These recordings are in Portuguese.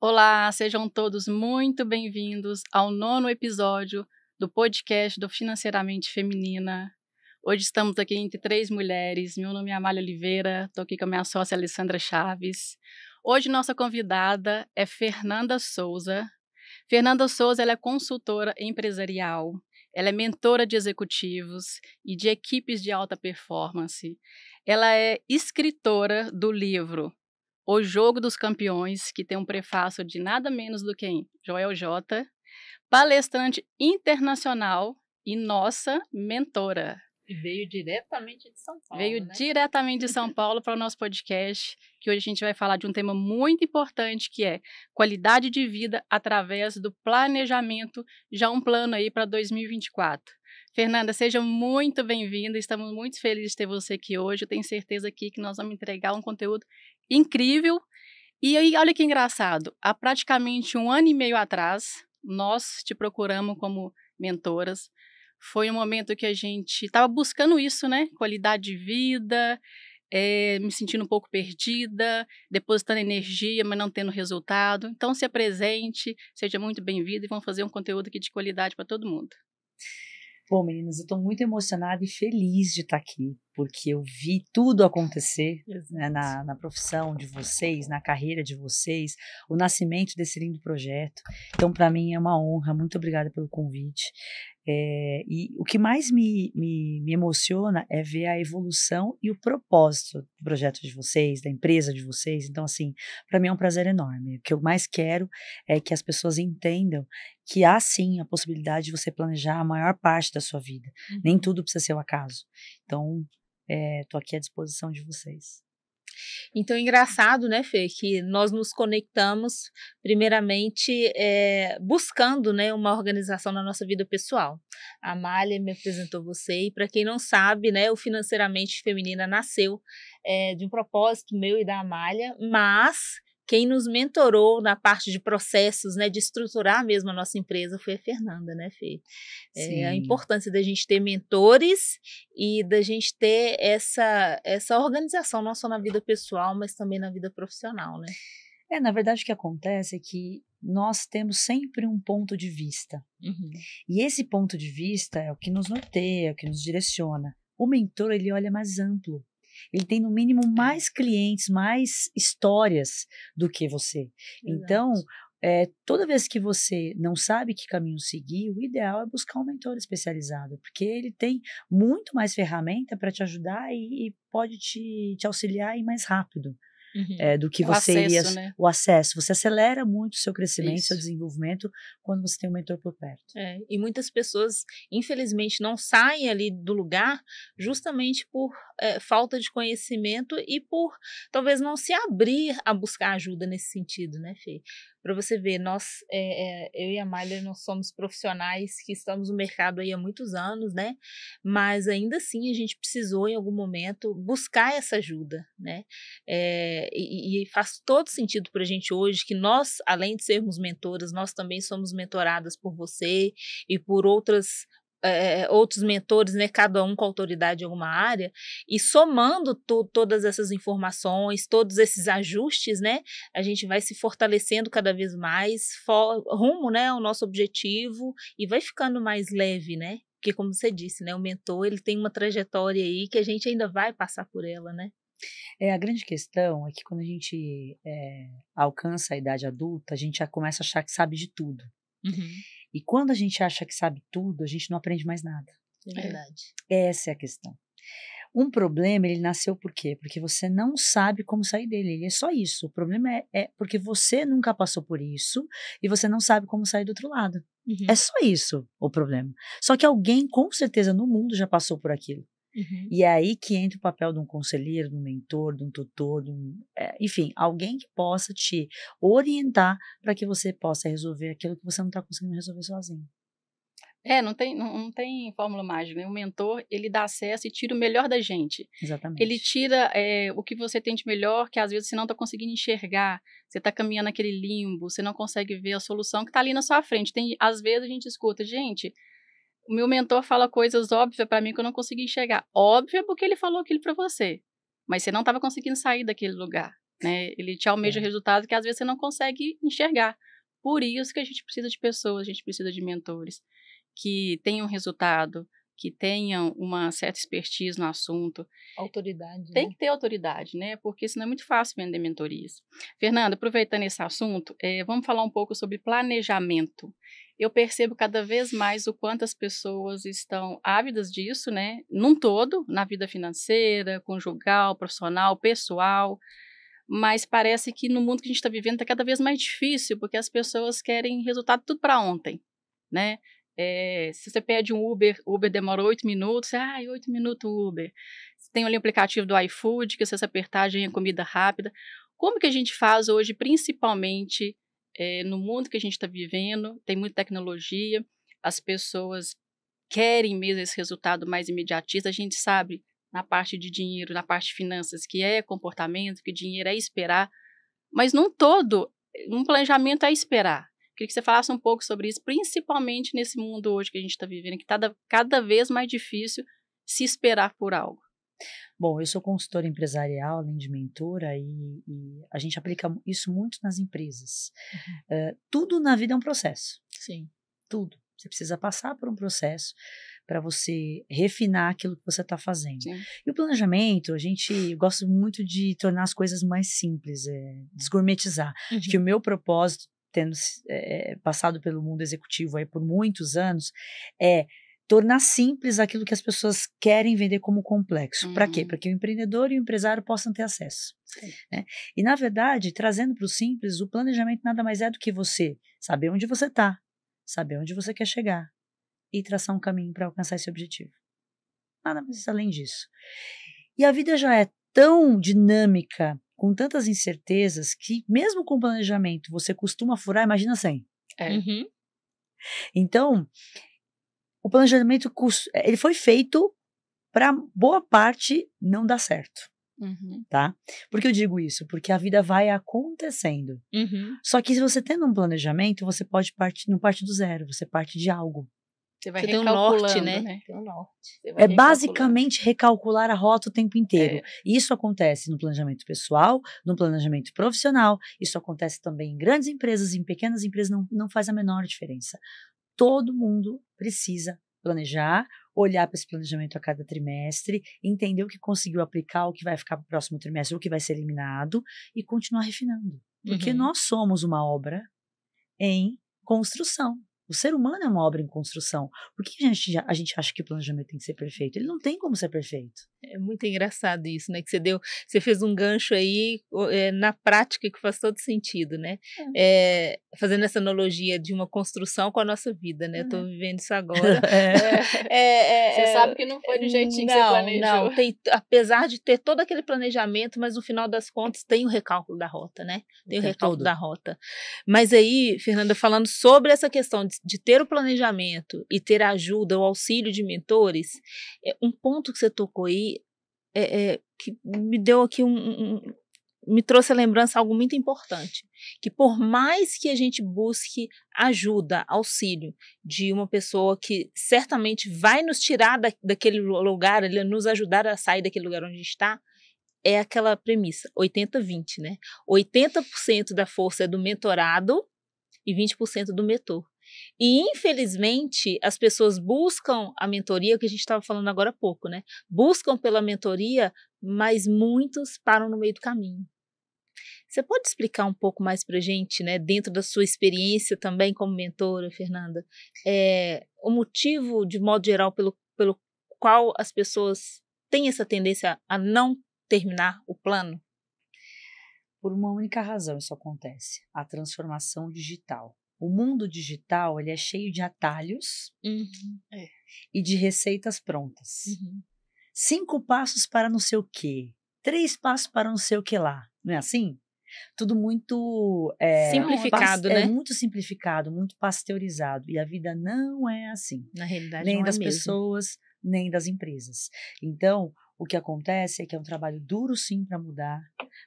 Olá, sejam todos muito bem-vindos ao 9º episódio do podcast do Financeiramente Feminina. Hoje estamos aqui entre 3 mulheres. Meu nome é Amália Oliveira, estou aqui com a minha sócia Alessandra Chaves. Hoje nossa convidada é Fernanda Souza. Fernanda Souza ela é consultora empresarial, ela é mentora de executivos e de equipes de alta performance. Ela é escritora do livro O Jogo dos Campeões, que tem um prefácio de nada menos do que Joel J., palestrante internacional e nossa mentora. E veio diretamente de São Paulo, Veio né? diretamente de São Paulo para o nosso podcast, que hoje a gente vai falar de um tema muito importante, que é qualidade de vida através do planejamento, já um plano aí para 2024. Fernanda, seja muito bem-vinda, estamos muito felizes de ter você aqui hoje, eu tenho certeza aqui que nós vamos entregar um conteúdo incrível. E aí, olha que engraçado, há praticamente 1 ano e meio atrás, nós te procuramos como mentoras. Foi um momento que a gente estava buscando isso, né? Qualidade de vida, me sentindo um pouco perdida, depositando energia, mas não tendo resultado. Então, se apresente, seja muito bem-vinda e vamos fazer um conteúdo aqui de qualidade para todo mundo. Bom, meninas, eu estou muito emocionada e feliz de estar aqui, porque eu vi tudo acontecer, né, na profissão de vocês, na carreira de vocês, o nascimento desse lindo projeto. Então, para mim é uma honra, muito obrigada pelo convite. E o que mais me emociona é ver a evolução e o propósito do projeto de vocês, da empresa de vocês. Então, assim, para mim é um prazer enorme. O que eu mais quero é que as pessoas entendam que há sim a possibilidade de você planejar a maior parte da sua vida. Nem tudo precisa ser o acaso. Então, estou aqui à disposição de vocês. Então, engraçado, né, Fê, que nós nos conectamos primeiramente buscando, né, uma organização na nossa vida pessoal. A Amália me apresentou você e, para quem não sabe, né, o Financeiramente Feminina nasceu de um propósito meu e da Amália, mas quem nos mentorou na parte de processos, né, de estruturar mesmo a nossa empresa foi a Fernanda, né, Fê? A importância da gente ter mentores e da gente ter essa organização não só na vida pessoal, mas também na vida profissional, né? Na verdade o que acontece é que nós temos sempre um ponto de vista. E esse ponto de vista é o que nos norteia, é o que nos direciona. O mentor, ele olha mais amplo. Ele tem, no mínimo, mais clientes, mais histórias do que você. Exato. Então, toda vez que você não sabe que caminho seguir, o ideal é buscar um mentor especializado, porque ele tem muito mais ferramenta para te ajudar e pode te auxiliar a ir mais rápido. Do que você iria, né? O acesso, você acelera muito o seu crescimento, Isso. seu desenvolvimento quando você tem um mentor por perto. E muitas pessoas, infelizmente, não saem ali do lugar justamente por falta de conhecimento e por talvez não se abrir a buscar ajuda nesse sentido, né, Fê? Para você ver, nós, eu e a Amália, nós somos profissionais que estamos no mercado aí há muitos anos, né? Mas ainda assim a gente precisou em algum momento buscar essa ajuda, né? E faz todo sentido para a gente hoje que nós, além de sermos mentoras, nós também somos mentoradas por você e por outros mentores, né, cada um com autoridade em alguma área, e somando todas essas informações, todos esses ajustes, né, a gente vai se fortalecendo cada vez mais rumo, né, ao nosso objetivo e vai ficando mais leve, né, porque como você disse, né, o mentor ele tem uma trajetória aí que a gente ainda vai passar por ela, né. A grande questão é que quando a gente alcança a idade adulta, a gente já começa a achar que sabe de tudo. E quando a gente acha que sabe tudo, a gente não aprende mais nada. É verdade. Essa é a questão. Um problema, ele nasceu por quê? Porque você não sabe como sair dele. É só isso. O problema é porque você nunca passou por isso e você não sabe como sair do outro lado. É só isso o problema. Só que alguém, com certeza, no mundo já passou por aquilo. E é aí que entra o papel de um conselheiro, de um mentor, de um tutor, enfim, alguém que possa te orientar para que você possa resolver aquilo que você não está conseguindo resolver sozinho. Não tem fórmula mágica, né? O mentor, ele dá acesso e tira o melhor da gente. Exatamente. Ele tira o que você tem de melhor, que às vezes você não está conseguindo enxergar, você está caminhando naquele limbo, você não consegue ver a solução que está ali na sua frente. Às vezes a gente escuta, gente, o meu mentor fala coisas óbvias para mim que eu não consegui enxergar. Óbvio é porque ele falou aquilo para você, mas você não estava conseguindo sair daquele lugar. né? Ele te almeja resultados que às vezes você não consegue enxergar. Por isso que a gente precisa de pessoas, a gente precisa de mentores que tenham resultado, que tenham uma certa expertise no assunto. Autoridade. Tem que ter autoridade, né? Porque senão é muito fácil vender mentorias. Fernanda, aproveitando esse assunto, vamos falar um pouco sobre planejamento. Eu percebo cada vez mais o quanto as pessoas estão ávidas disso, né? Num todo, na vida financeira, conjugal, profissional, pessoal. Mas parece que no mundo que a gente está vivendo está cada vez mais difícil, porque as pessoas querem resultado tudo para ontem, né? Se você pede um Uber demora 8 minutos, 8 minutos Uber. Tem ali o aplicativo do iFood, que se você apertar já é comida rápida. Como que a gente faz hoje, principalmente no mundo que a gente está vivendo, tem muita tecnologia, as pessoas querem mesmo esse resultado mais imediatista, a gente sabe na parte de dinheiro, na parte de finanças, que é comportamento, que dinheiro é esperar, mas num todo, um planejamento é esperar. Queria que você falasse um pouco sobre isso, principalmente nesse mundo hoje que a gente está vivendo, que está cada vez mais difícil se esperar por algo. Bom, eu sou consultora empresarial, além de mentora, e a gente aplica isso muito nas empresas. Tudo na vida é um processo. Sim. Tudo. Você precisa passar por um processo para você refinar aquilo que você está fazendo. Sim. E o planejamento, a gente gosta muito de tornar as coisas mais simples, desgourmetizar. Acho que o meu propósito, tendo passado pelo mundo executivo aí por muitos anos, é tornar simples aquilo que as pessoas querem vender como complexo. Para quê? Para que o empreendedor e o empresário possam ter acesso. Né? E, na verdade, trazendo para o simples, o planejamento nada mais é do que você saber onde você está, saber onde você quer chegar e traçar um caminho para alcançar esse objetivo. Nada mais além disso. E a vida já é tão dinâmica, com tantas incertezas, que mesmo com planejamento você costuma furar, imagina sem. Então, o planejamento ele foi feito para boa parte não dar certo. Tá? Por que eu digo isso? Porque a vida vai acontecendo. Só que se você tem um planejamento, você pode não parte do zero, você parte de algo. Você vai tem um norte, né? Tem um norte. É basicamente recalcular a rota o tempo inteiro. Isso acontece no planejamento pessoal, no planejamento profissional, isso acontece também em grandes empresas, em pequenas empresas não faz a menor diferença. Todo mundo precisa planejar, olhar para esse planejamento a cada trimestre, entender o que conseguiu aplicar, o que vai ficar para o próximo trimestre, o que vai ser eliminado e continuar refinando. Porque nós somos uma obra em construção. O ser humano é uma obra em construção. Por que a gente acha que o planejamento tem que ser perfeito? Ele não tem como ser perfeito. É muito engraçado isso, né? Que você fez um gancho aí na prática que faz todo sentido, né? Fazendo essa analogia de uma construção com a nossa vida, né? Eu tô vivendo isso agora. Você sabe que não foi do jeitinho que você planejou. Não, apesar de ter todo aquele planejamento, mas no final das contas tem o recálculo da rota, né? Tem o recálculo da rota. Mas aí, Fernanda, falando sobre essa questão de ter o planejamento e ter a ajuda, o auxílio de mentores, um ponto que você tocou aí, que me deu aqui me trouxe a lembrança algo muito importante, que por mais que a gente busque ajuda, auxílio de uma pessoa que certamente vai nos tirar daquele lugar, nos ajudar a sair daquele lugar onde a gente está, é aquela premissa, 80-20, né? 80% da força é do mentorado e 20% do mentor. E, infelizmente, as pessoas buscam a mentoria, que a gente estava falando agora há pouco, né? Buscam pela mentoria, mas muitos param no meio do caminho. Você pode explicar um pouco mais para a gente, né, dentro da sua experiência também como mentora, Fernanda, o motivo, de modo geral, pelo qual as pessoas têm essa tendência a não terminar o plano? Por uma única razão isso acontece, a transformação digital. O mundo digital, ele é cheio de atalhos e de receitas prontas. 5 passos para não sei o quê, 3 passos para não sei o que lá. Não é assim? Tudo muito simplificado, né? Muito simplificado, muito pasteurizado. E a vida não é assim. Na realidade, nem não é das mesmo. pessoas, nem das empresas. Então, o que acontece é que é um trabalho duro, sim, para mudar.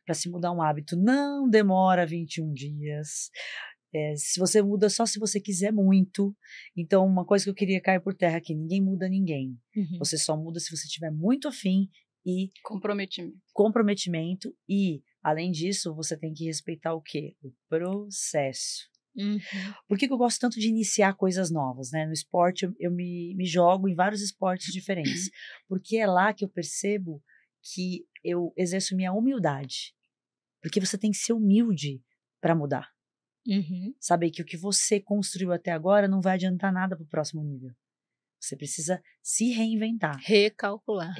Para se mudar um hábito, não demora 21 dias. Se você muda só se você quiser muito. Então, uma coisa que eu queria cair por terra aqui, ninguém muda ninguém. Você só muda se você tiver muito afim e comprometimento. E Além disso, você tem que respeitar o quê? O processo. Uhum. Por que que eu gosto tanto de iniciar coisas novas, né? No esporte, eu me jogo em vários esportes diferentes. Porque é lá que eu percebo que eu exerço minha humildade. Porque você tem que ser humilde para mudar. Uhum. Saber que o que você construiu até agora não vai adiantar nada para o próximo nível. Você precisa se reinventar. Recalcular,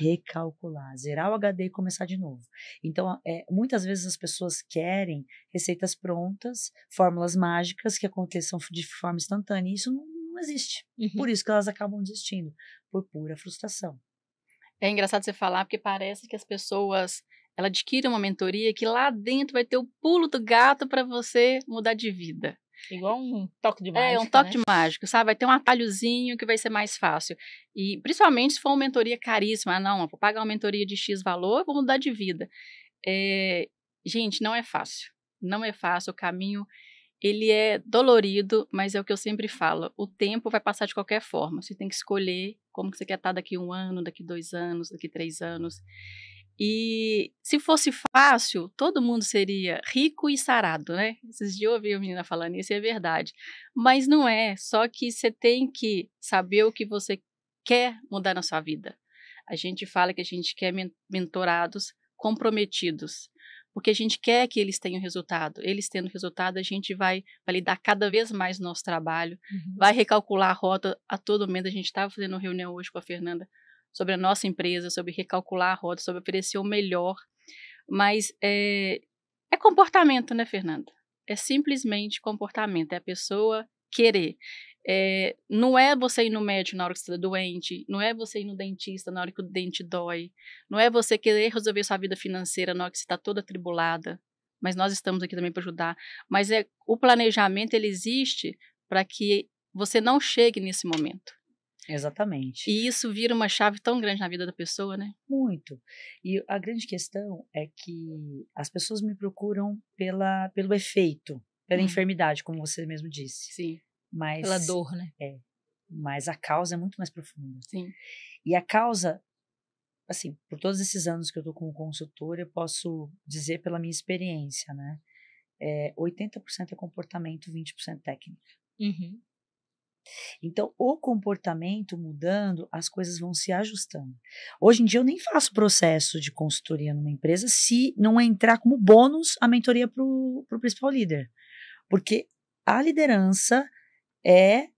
zerar o HD e começar de novo. Então, muitas vezes as pessoas querem receitas prontas, fórmulas mágicas que aconteçam de forma instantânea, e isso não existe. Uhum. Por isso que elas acabam desistindo, por pura frustração. É engraçado você falar, porque parece que as pessoas, ela adquire uma mentoria que lá dentro vai ter o pulo do gato para você mudar de vida. Igual um toque de mágica, É, um toque né? de mágico, sabe? Vai ter um atalhozinho que vai ser mais fácil. E principalmente se for uma mentoria caríssima. Ah, não, eu vou pagar uma mentoria de X valor, vou mudar de vida. Gente, não é fácil. Não é fácil. O caminho, ele é dolorido, mas é o que eu sempre falo. O tempo vai passar de qualquer forma. Você tem que escolher como que você quer estar daqui 1 ano, daqui 2 anos, daqui 3 anos. E se fosse fácil, todo mundo seria rico e sarado, né? Esses dias eu ouvi a menina falando isso e é verdade. Mas não é, só que você tem que saber o que você quer mudar na sua vida. A gente fala que a gente quer mentorados comprometidos, porque a gente quer que eles tenham resultado. Eles tendo resultado, a gente vai validar cada vez mais o nosso trabalho, vai recalcular a rota a todo momento. A gente estava fazendo uma reunião hoje com a Fernanda sobre a nossa empresa, sobre recalcular a rota, sobre oferecer o melhor. Mas é comportamento, né, Fernanda? É simplesmente comportamento, é a pessoa querer. Não é você ir no médico na hora que você está doente, não é você ir no dentista na hora que o dente dói, não é você querer resolver sua vida financeira na hora que você está toda atribulada, mas nós estamos aqui também para ajudar. Mas o planejamento, ele existe para que você não chegue nesse momento. Exatamente. E isso vira uma chave tão grande na vida da pessoa, né? Muito. E a grande questão é que as pessoas me procuram pelo efeito, pela enfermidade, como você mesmo disse. Sim. Mas, pela dor, né? Mas a causa é muito mais profunda. Sim. E a causa, assim, por todos esses anos que eu tô como consultora, eu posso dizer pela minha experiência, né? 80% é comportamento, 20% técnica. Uhum. Então, o comportamento mudando, as coisas vão se ajustando. Hoje em dia, eu nem faço processo de consultoria numa empresa se não entrar como bônus a mentoria para o principal líder. Porque a liderança é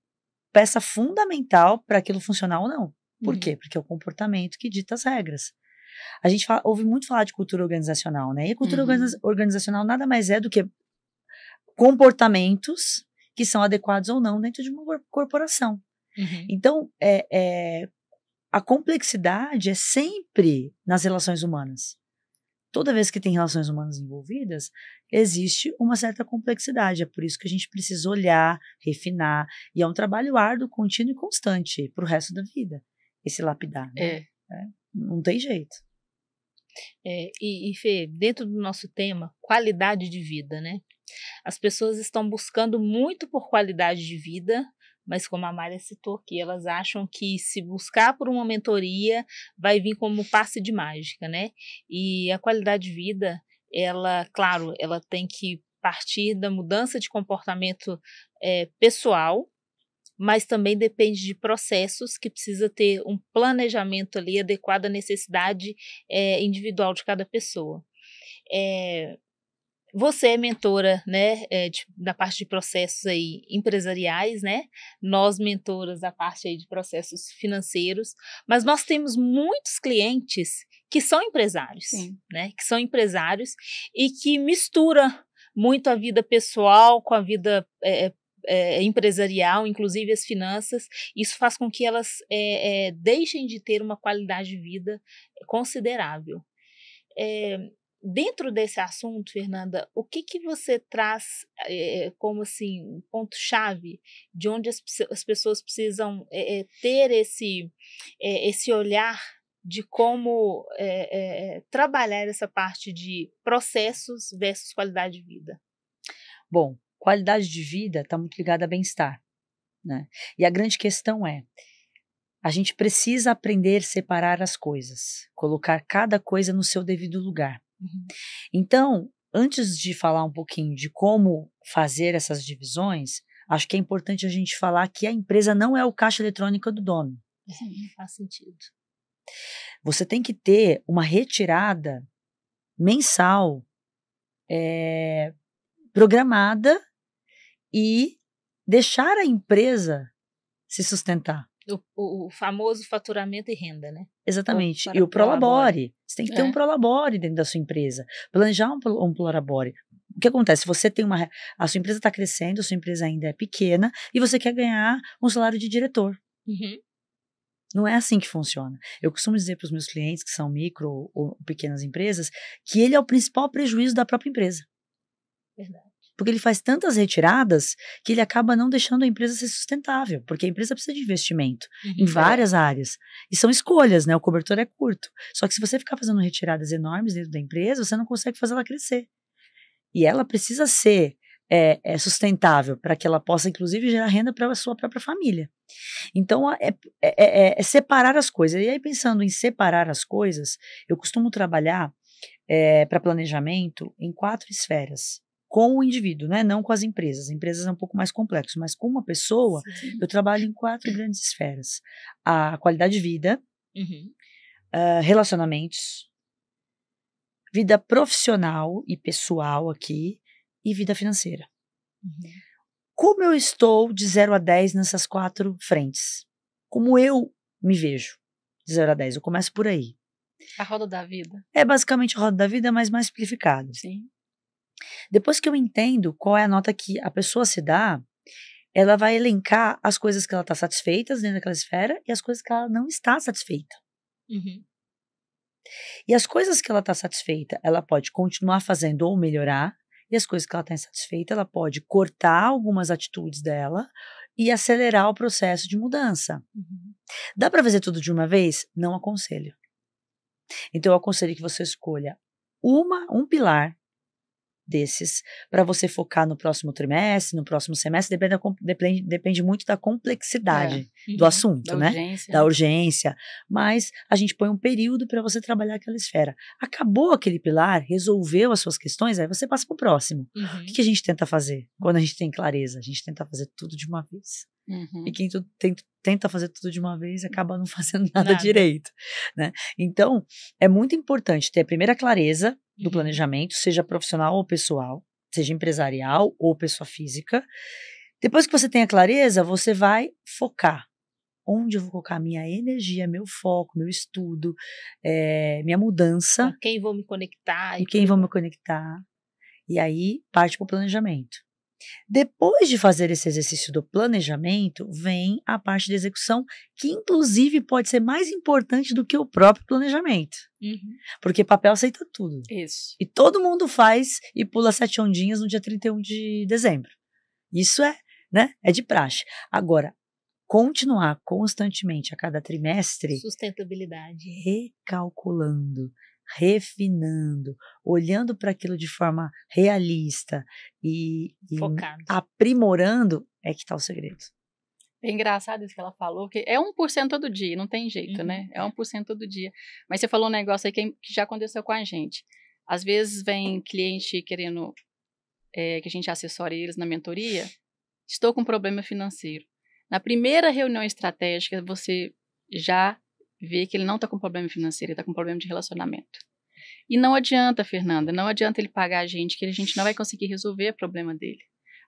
peça fundamental para aquilo funcionar ou não. Por quê? Porque é o comportamento que dita as regras. A gente ouve muito falar de cultura organizacional, né? E a cultura organizacional nada mais é do que comportamentos que são adequados ou não dentro de uma corporação. Então, a complexidade é sempre nas relações humanas. Toda vez que tem relações humanas envolvidas, existe uma certa complexidade. É por isso que a gente precisa olhar, refinar, e é um trabalho árduo, contínuo e constante para o resto da vida, esse lapidar. Né? Não tem jeito. E Fê, dentro do nosso tema, qualidade de vida, né? As pessoas estão buscando muito por qualidade de vida, mas como a Mária citou aqui, elas acham que se buscar por uma mentoria vai vir como passe de mágica, né? E a qualidade de vida, ela, claro, ela tem que partir da mudança de comportamento pessoal, mas também depende de processos que precisa ter um planejamento ali adequado à necessidade individual de cada pessoa. Você é mentora, né, da parte de processos aí empresariais, né? Nós mentoras da parte aí de processos financeiros, mas nós temos muitos clientes que são empresários, né? Que são empresários e que mistura muito a vida pessoal com a vida empresarial, inclusive as finanças. Isso faz com que elas deixem de ter uma qualidade de vida considerável. Dentro desse assunto, Fernanda, o que você traz como assim, um ponto-chave de onde as pessoas precisam ter esse olhar de como trabalhar essa parte de processos versus qualidade de vida? Bom, qualidade de vida está muito ligada a bem-estar, né? E a grande questão a gente precisa aprender a separar as coisas, colocar cada coisa no seu devido lugar. Então, antes de falar um pouquinho de como fazer essas divisões, acho que é importante a gente falar que a empresa não é o caixa eletrônico do dono. Sim, faz sentido. Você tem que ter uma retirada mensal, programada e deixar a empresa se sustentar. O famoso faturamento e renda, né? Exatamente. E o Prolabore. Você tem que ter um Prolabore dentro da sua empresa. Planejar um Prolabore. O que acontece? Você tem a sua empresa está crescendo, a sua empresa ainda é pequena e você quer ganhar um salário de diretor. Uhum. Não é assim que funciona. Eu costumo dizer para os meus clientes, que são micro ou pequenas empresas, que ele é o principal prejuízo da própria empresa. Verdade. Porque ele faz tantas retiradas que ele acaba não deixando a empresa ser sustentável, porque a empresa precisa de investimento em várias áreas. E são escolhas, né? O cobertor é curto. Só que se você ficar fazendo retiradas enormes dentro da empresa, você não consegue fazer ela crescer. E ela precisa ser sustentável para que ela possa, inclusive, gerar renda para a sua própria família. Então, é separar as coisas. E aí, pensando em separar as coisas, eu costumo trabalhar para planejamento em 4 esferas. Com o indivíduo, né? Não com as empresas. As empresas é um pouco mais complexo, mas com uma pessoa, eu trabalho em 4 grandes esferas. A qualidade de vida, relacionamentos, vida profissional e pessoal aqui, e vida financeira. Como eu estou de 0 a 10 nessas 4 frentes? Como eu me vejo de 0 a 10? Eu começo por aí. A roda da vida. É basicamente a roda da vida, mas mais simplificada. Sim. Depois que eu entendo qual é a nota que a pessoa se dá, ela vai elencar as coisas que ela está satisfeita dentro daquela esfera e as coisas que ela não está satisfeita. E as coisas que ela está satisfeita, ela pode continuar fazendo ou melhorar, e as coisas que ela está insatisfeita, ela pode cortar algumas atitudes dela e acelerar o processo de mudança. Dá para fazer tudo de uma vez? Não aconselho. Então, eu aconselho que você escolha um pilar desses para você focar no próximo trimestre, no próximo semestre, depende muito da complexidade do assunto, da urgência, mas a gente põe um período para você trabalhar aquela esfera. Acabou aquele pilar, resolveu as suas questões, aí você passa para o próximo. O que a gente tenta fazer quando a gente tem clareza? A gente tenta fazer tudo de uma vez. E quem tenta fazer tudo de uma vez acaba não fazendo nada direito, né? Então, é muito importante ter a primeira clareza do planejamento, seja profissional ou pessoal, seja empresarial ou pessoa física. Depois que você tem a clareza, você vai focar. Onde eu vou colocar minha energia, meu foco, meu estudo, minha mudança. Com quem vou me conectar. Com quem vou me conectar. E aí, parte para o planejamento. Depois de fazer esse exercício do planejamento, vem a parte de execução, que inclusive pode ser mais importante do que o próprio planejamento. Porque papel aceita tudo. Isso. E todo mundo faz e pula 7 ondinhas no dia 31 de dezembro. Isso é de praxe. Agora, continuar constantemente a cada trimestre. Sustentabilidade. Recalculando, refinando, olhando para aquilo de forma realista e aprimorando, é que está o segredo. É engraçado isso que ela falou, que é 1% todo dia, não tem jeito, né? É 1% todo dia. Mas você falou um negócio aí que já aconteceu com a gente. Às vezes vem cliente querendo que a gente assessore eles na mentoria. Estou com problema financeiro. Na primeira reunião estratégica, você já vê que ele não está com problema financeiro, ele está com problema de relacionamento. E não adianta, Fernanda, não adianta ele pagar a gente, que a gente não vai conseguir resolver o problema dele.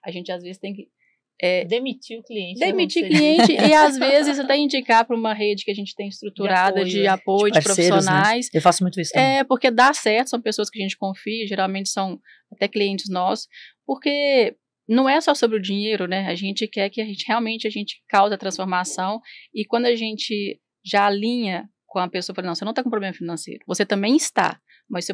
A gente, às vezes, tem que demitir o cliente. Demitir cliente e, às vezes, até indicar para uma rede que a gente tem estruturada de apoio, de profissionais. Né? Eu faço muito isso também. Porque dá certo, são pessoas que a gente confia, geralmente são até clientes nossos, porque não é só sobre o dinheiro, né? A gente quer que a gente cause a transformação, e quando a gente já alinha com a pessoa, fala, não, você não está com problema financeiro, você também está, mas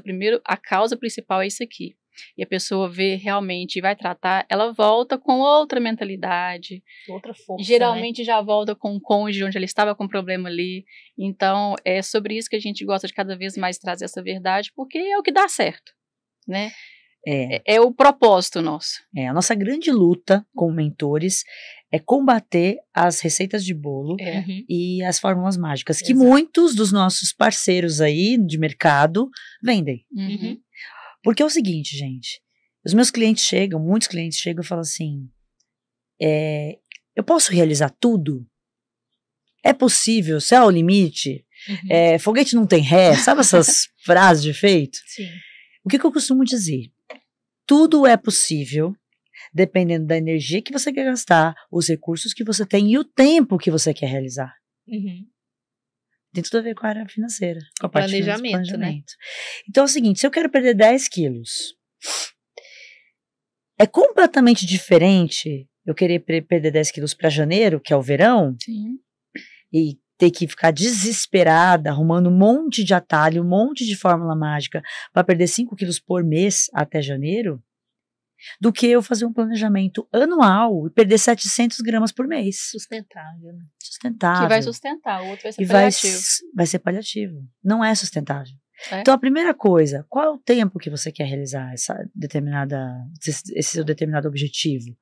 a causa principal é isso aqui. E a pessoa vê realmente e vai tratar, ela volta com outra mentalidade. Outra força, geralmente já volta com o cônjuge, onde ele estava com problema ali. Então, é sobre isso que a gente gosta de cada vez mais trazer essa verdade, porque é o que dá certo, né? É o propósito nosso. A nossa grande luta com mentores é combater as receitas de bolo e as fórmulas mágicas, que muitos dos nossos parceiros aí de mercado vendem. Porque é o seguinte, gente, os meus clientes chegam, muitos clientes chegam e falam assim, eu posso realizar tudo? É possível? Céu é o limite? Foguete não tem ré? Sabe essas frases de efeito? Sim. O que eu costumo dizer? Tudo é possível, dependendo da energia que você quer gastar, os recursos que você tem e o tempo que você quer realizar. Tem tudo a ver com a área financeira, com a parte de planejamento. Né? Então é o seguinte, se eu quero perder 10 quilos, é completamente diferente eu querer perder 10 quilos para janeiro, que é o verão, Sim. E ter que ficar desesperada, arrumando um monte de atalho, um monte de fórmula mágica para perder 5 quilos por mês até janeiro, do que eu fazer um planejamento anual e perder 700 gramas por mês. Sustentável, né? Sustentável. Que vai sustentar, o outro vai ser e paliativo. vai ser paliativo. Não é sustentável. Então, a primeira coisa, qual é o tempo que você quer realizar esse seu determinado objetivo?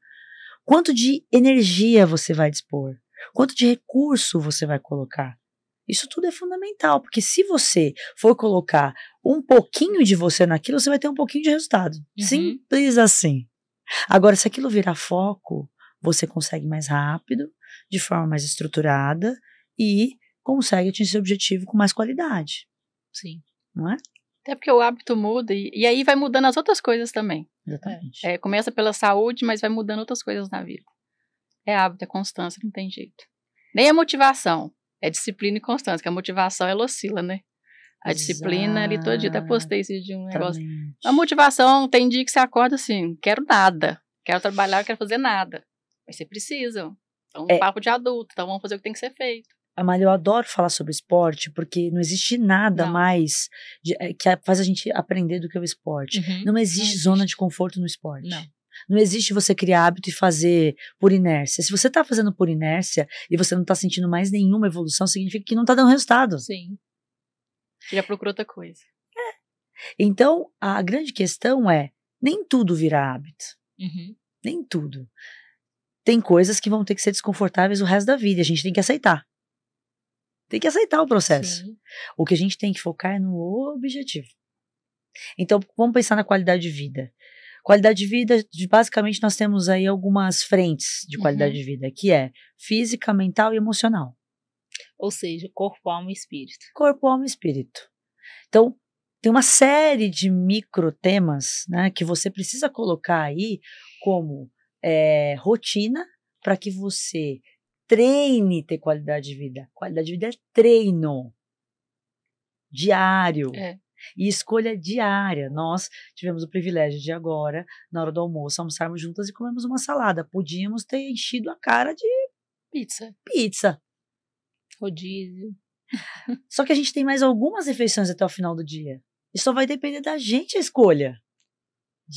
Quanto de energia você vai dispor? Quanto de recurso você vai colocar? Isso tudo é fundamental, porque se você for colocar um pouquinho de você naquilo, você vai ter um pouquinho de resultado. Simples assim. Agora, se aquilo virar foco, você consegue mais rápido, de forma mais estruturada e consegue atingir seu objetivo com mais qualidade. Sim. Não é? Até porque o hábito muda e aí vai mudando as outras coisas também. Exatamente. Começa pela saúde, mas vai mudando outras coisas na vida. É hábito, é constância, não tem jeito. Nem a motivação, é disciplina e constância, que a motivação ela oscila, né? A disciplina, ali todo dia, até postei esse dia um negócio. A motivação, tem dia que você acorda assim, não quero nada, quero trabalhar, não quero fazer nada. Mas você precisa. Então, um papo de adulto, então vamos fazer o que tem que ser feito. Amália, eu adoro falar sobre esporte, porque não existe nada mais que faz a gente aprender do que o esporte. Não existe zona de conforto no esporte. Não existe você criar hábito e fazer por inércia. Se você está fazendo por inércia e você não está sentindo mais nenhuma evolução, significa que não está dando resultado. Sim. Já procura outra coisa. Então, a grande questão é, nem tudo vira hábito. Nem tudo. Tem coisas que vão ter que ser desconfortáveis o resto da vida. A gente tem que aceitar. Tem que aceitar o processo. Sim. O que a gente tem que focar é no objetivo. Então, vamos pensar na qualidade de vida. Qualidade de vida, basicamente, nós temos aí algumas frentes de qualidade de vida, que é física, mental e emocional. Ou seja, corpo, alma e espírito. Corpo, alma e espírito. Então, tem uma série de microtemas, né, que você precisa colocar aí como rotina para que você treine ter qualidade de vida. Qualidade de vida é treino diário. E escolha diária. Nós tivemos o privilégio de agora, na hora do almoço, almoçarmos juntas e comemos uma salada. Podíamos ter enchido a cara de pizza. Rodízio. Só que a gente tem mais algumas refeições até o final do dia. E só vai depender da gente a escolha.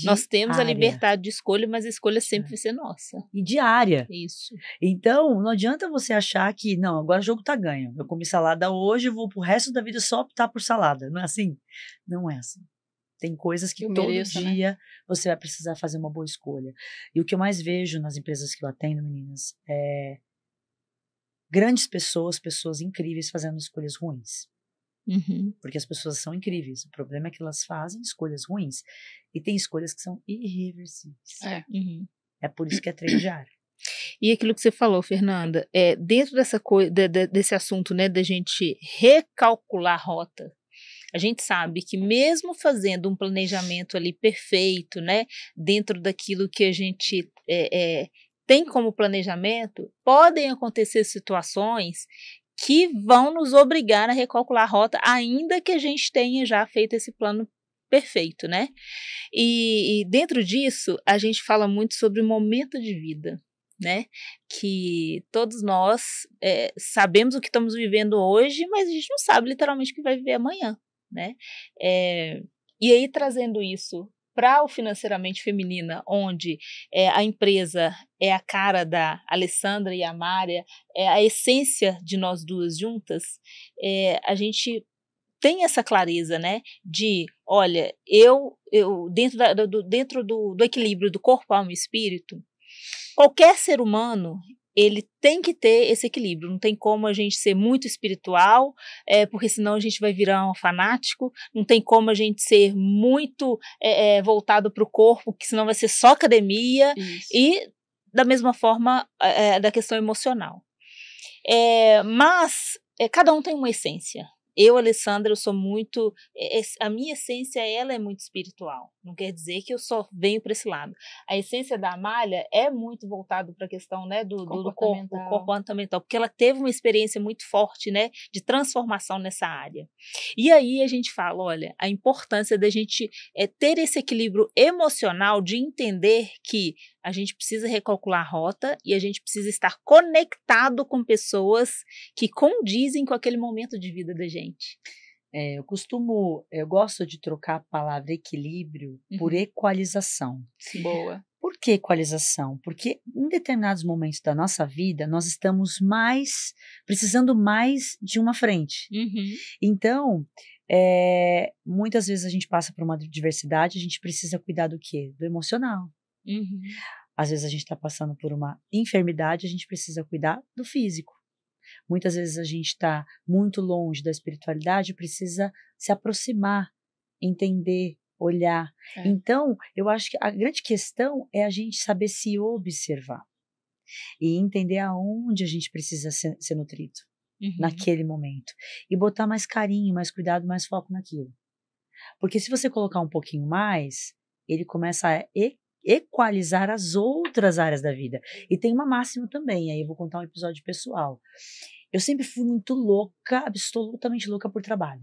Nós temos a liberdade de escolha, mas a escolha sempre vai ser nossa. E diária. Isso. Então, não adianta você achar que, não, agora o jogo tá ganho. Eu comi salada hoje, eu vou pro resto da vida só optar por salada. Não é assim? Não é assim. Tem coisas que todo dia você vai precisar fazer uma boa escolha. E o que eu mais vejo nas empresas que eu atendo, meninas, é grandes pessoas incríveis fazendo escolhas ruins. Porque as pessoas são incríveis. O problema é que elas fazem escolhas ruins. E tem escolhas que são irreversíveis. É por isso que é treino diário. E aquilo que você falou, Fernanda, dentro dessa coisa, desse assunto, né, da gente recalcular a rota, a gente sabe que mesmo fazendo um planejamento ali perfeito, né, dentro daquilo que a gente tem como planejamento, podem acontecer situações que vão nos obrigar a recalcular a rota, ainda que a gente tenha já feito esse plano perfeito, né? E dentro disso, a gente fala muito sobre o momento de vida, né? Que todos nós sabemos o que estamos vivendo hoje, mas a gente não sabe literalmente o que vai viver amanhã, né? E aí, trazendo isso para o Financeiramente Feminina, onde a empresa é a cara da Alessandra e a Mária, é a essência de nós duas juntas, a gente tem essa clareza, né, de, olha, eu dentro do equilíbrio do corpo, alma e espírito, qualquer ser humano, ele tem que ter esse equilíbrio. Não tem como a gente ser muito espiritual, porque senão a gente vai virar um fanático. Não tem como a gente ser muito voltado para o corpo, que senão vai ser só academia. Isso. E da mesma forma da questão emocional. Mas cada um tem uma essência. Eu, Alessandra, eu sou muito... a minha essência, ela é muito espiritual. Não quer dizer que eu só venho para esse lado. A essência da Amália é muito voltada para a questão, né, do corpo comportamental, porque ela teve uma experiência muito forte, né, de transformação nessa área. E aí a gente fala, olha, a importância da gente ter esse equilíbrio emocional, de entender que a gente precisa recalcular a rota e a gente precisa estar conectado com pessoas que condizem com aquele momento de vida da gente. Eu gosto de trocar a palavra equilíbrio por equalização. Sim. Boa. Por que equalização? Porque em determinados momentos da nossa vida, nós estamos precisando mais de uma frente. Então, muitas vezes a gente passa por uma diversidade, a gente precisa cuidar do quê? Do emocional. Às vezes a gente está passando por uma enfermidade, a gente precisa cuidar do físico. Muitas vezes a gente está muito longe da espiritualidade, precisa se aproximar, entender, olhar. Então, eu acho que a grande questão é a gente saber se observar e entender aonde a gente precisa ser nutrido naquele momento. E botar mais carinho, mais cuidado, mais foco naquilo. Porque se você colocar um pouquinho mais, ele começa a equalizar as outras áreas da vida. E tem uma máxima também, aí eu vou contar um episódio pessoal. Eu sempre fui muito louca, absolutamente louca por trabalho.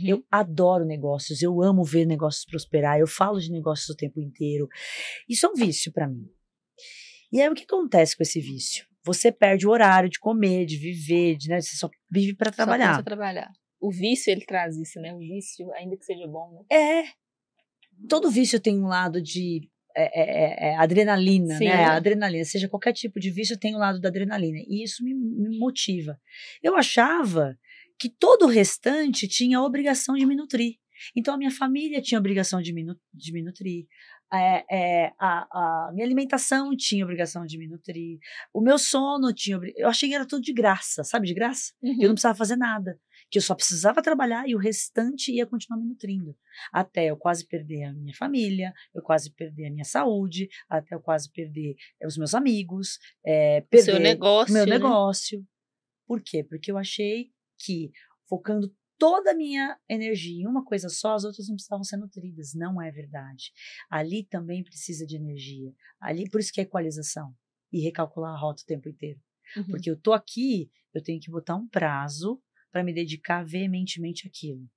Eu adoro negócios, eu amo ver negócios prosperar, eu falo de negócios o tempo inteiro. Isso é um vício para mim. E aí o que acontece com esse vício? Você perde o horário de comer, de viver, né? Você só vive para trabalhar. Só pensa trabalhar. O vício, ele traz isso, né? O vício, ainda que seja bom, né? Todo vício tem um lado de adrenalina, Sim, né? A adrenalina, seja qualquer tipo de vício, tem o lado da adrenalina. E isso me motiva. Eu achava que todo o restante tinha a obrigação de me nutrir. Então, a minha família tinha a obrigação de me nutrir. A minha alimentação tinha a obrigação de me nutrir. O meu sono tinha... Eu achei que era tudo de graça, sabe? De graça. Eu não precisava fazer nada. Que eu só precisava trabalhar e o restante ia continuar me nutrindo. Até eu quase perder a minha família, eu quase perder a minha saúde, até eu quase perder os meus amigos, perder o meu negócio. Por quê? Porque eu achei que, focando toda a minha energia em uma coisa só, as outras não precisavam ser nutridas. Não é verdade. Ali também precisa de energia. Ali, por isso que é equalização. E recalcular a rota o tempo inteiro. Porque eu tô aqui, eu tenho que botar um prazo para me dedicar veementemente àquilo.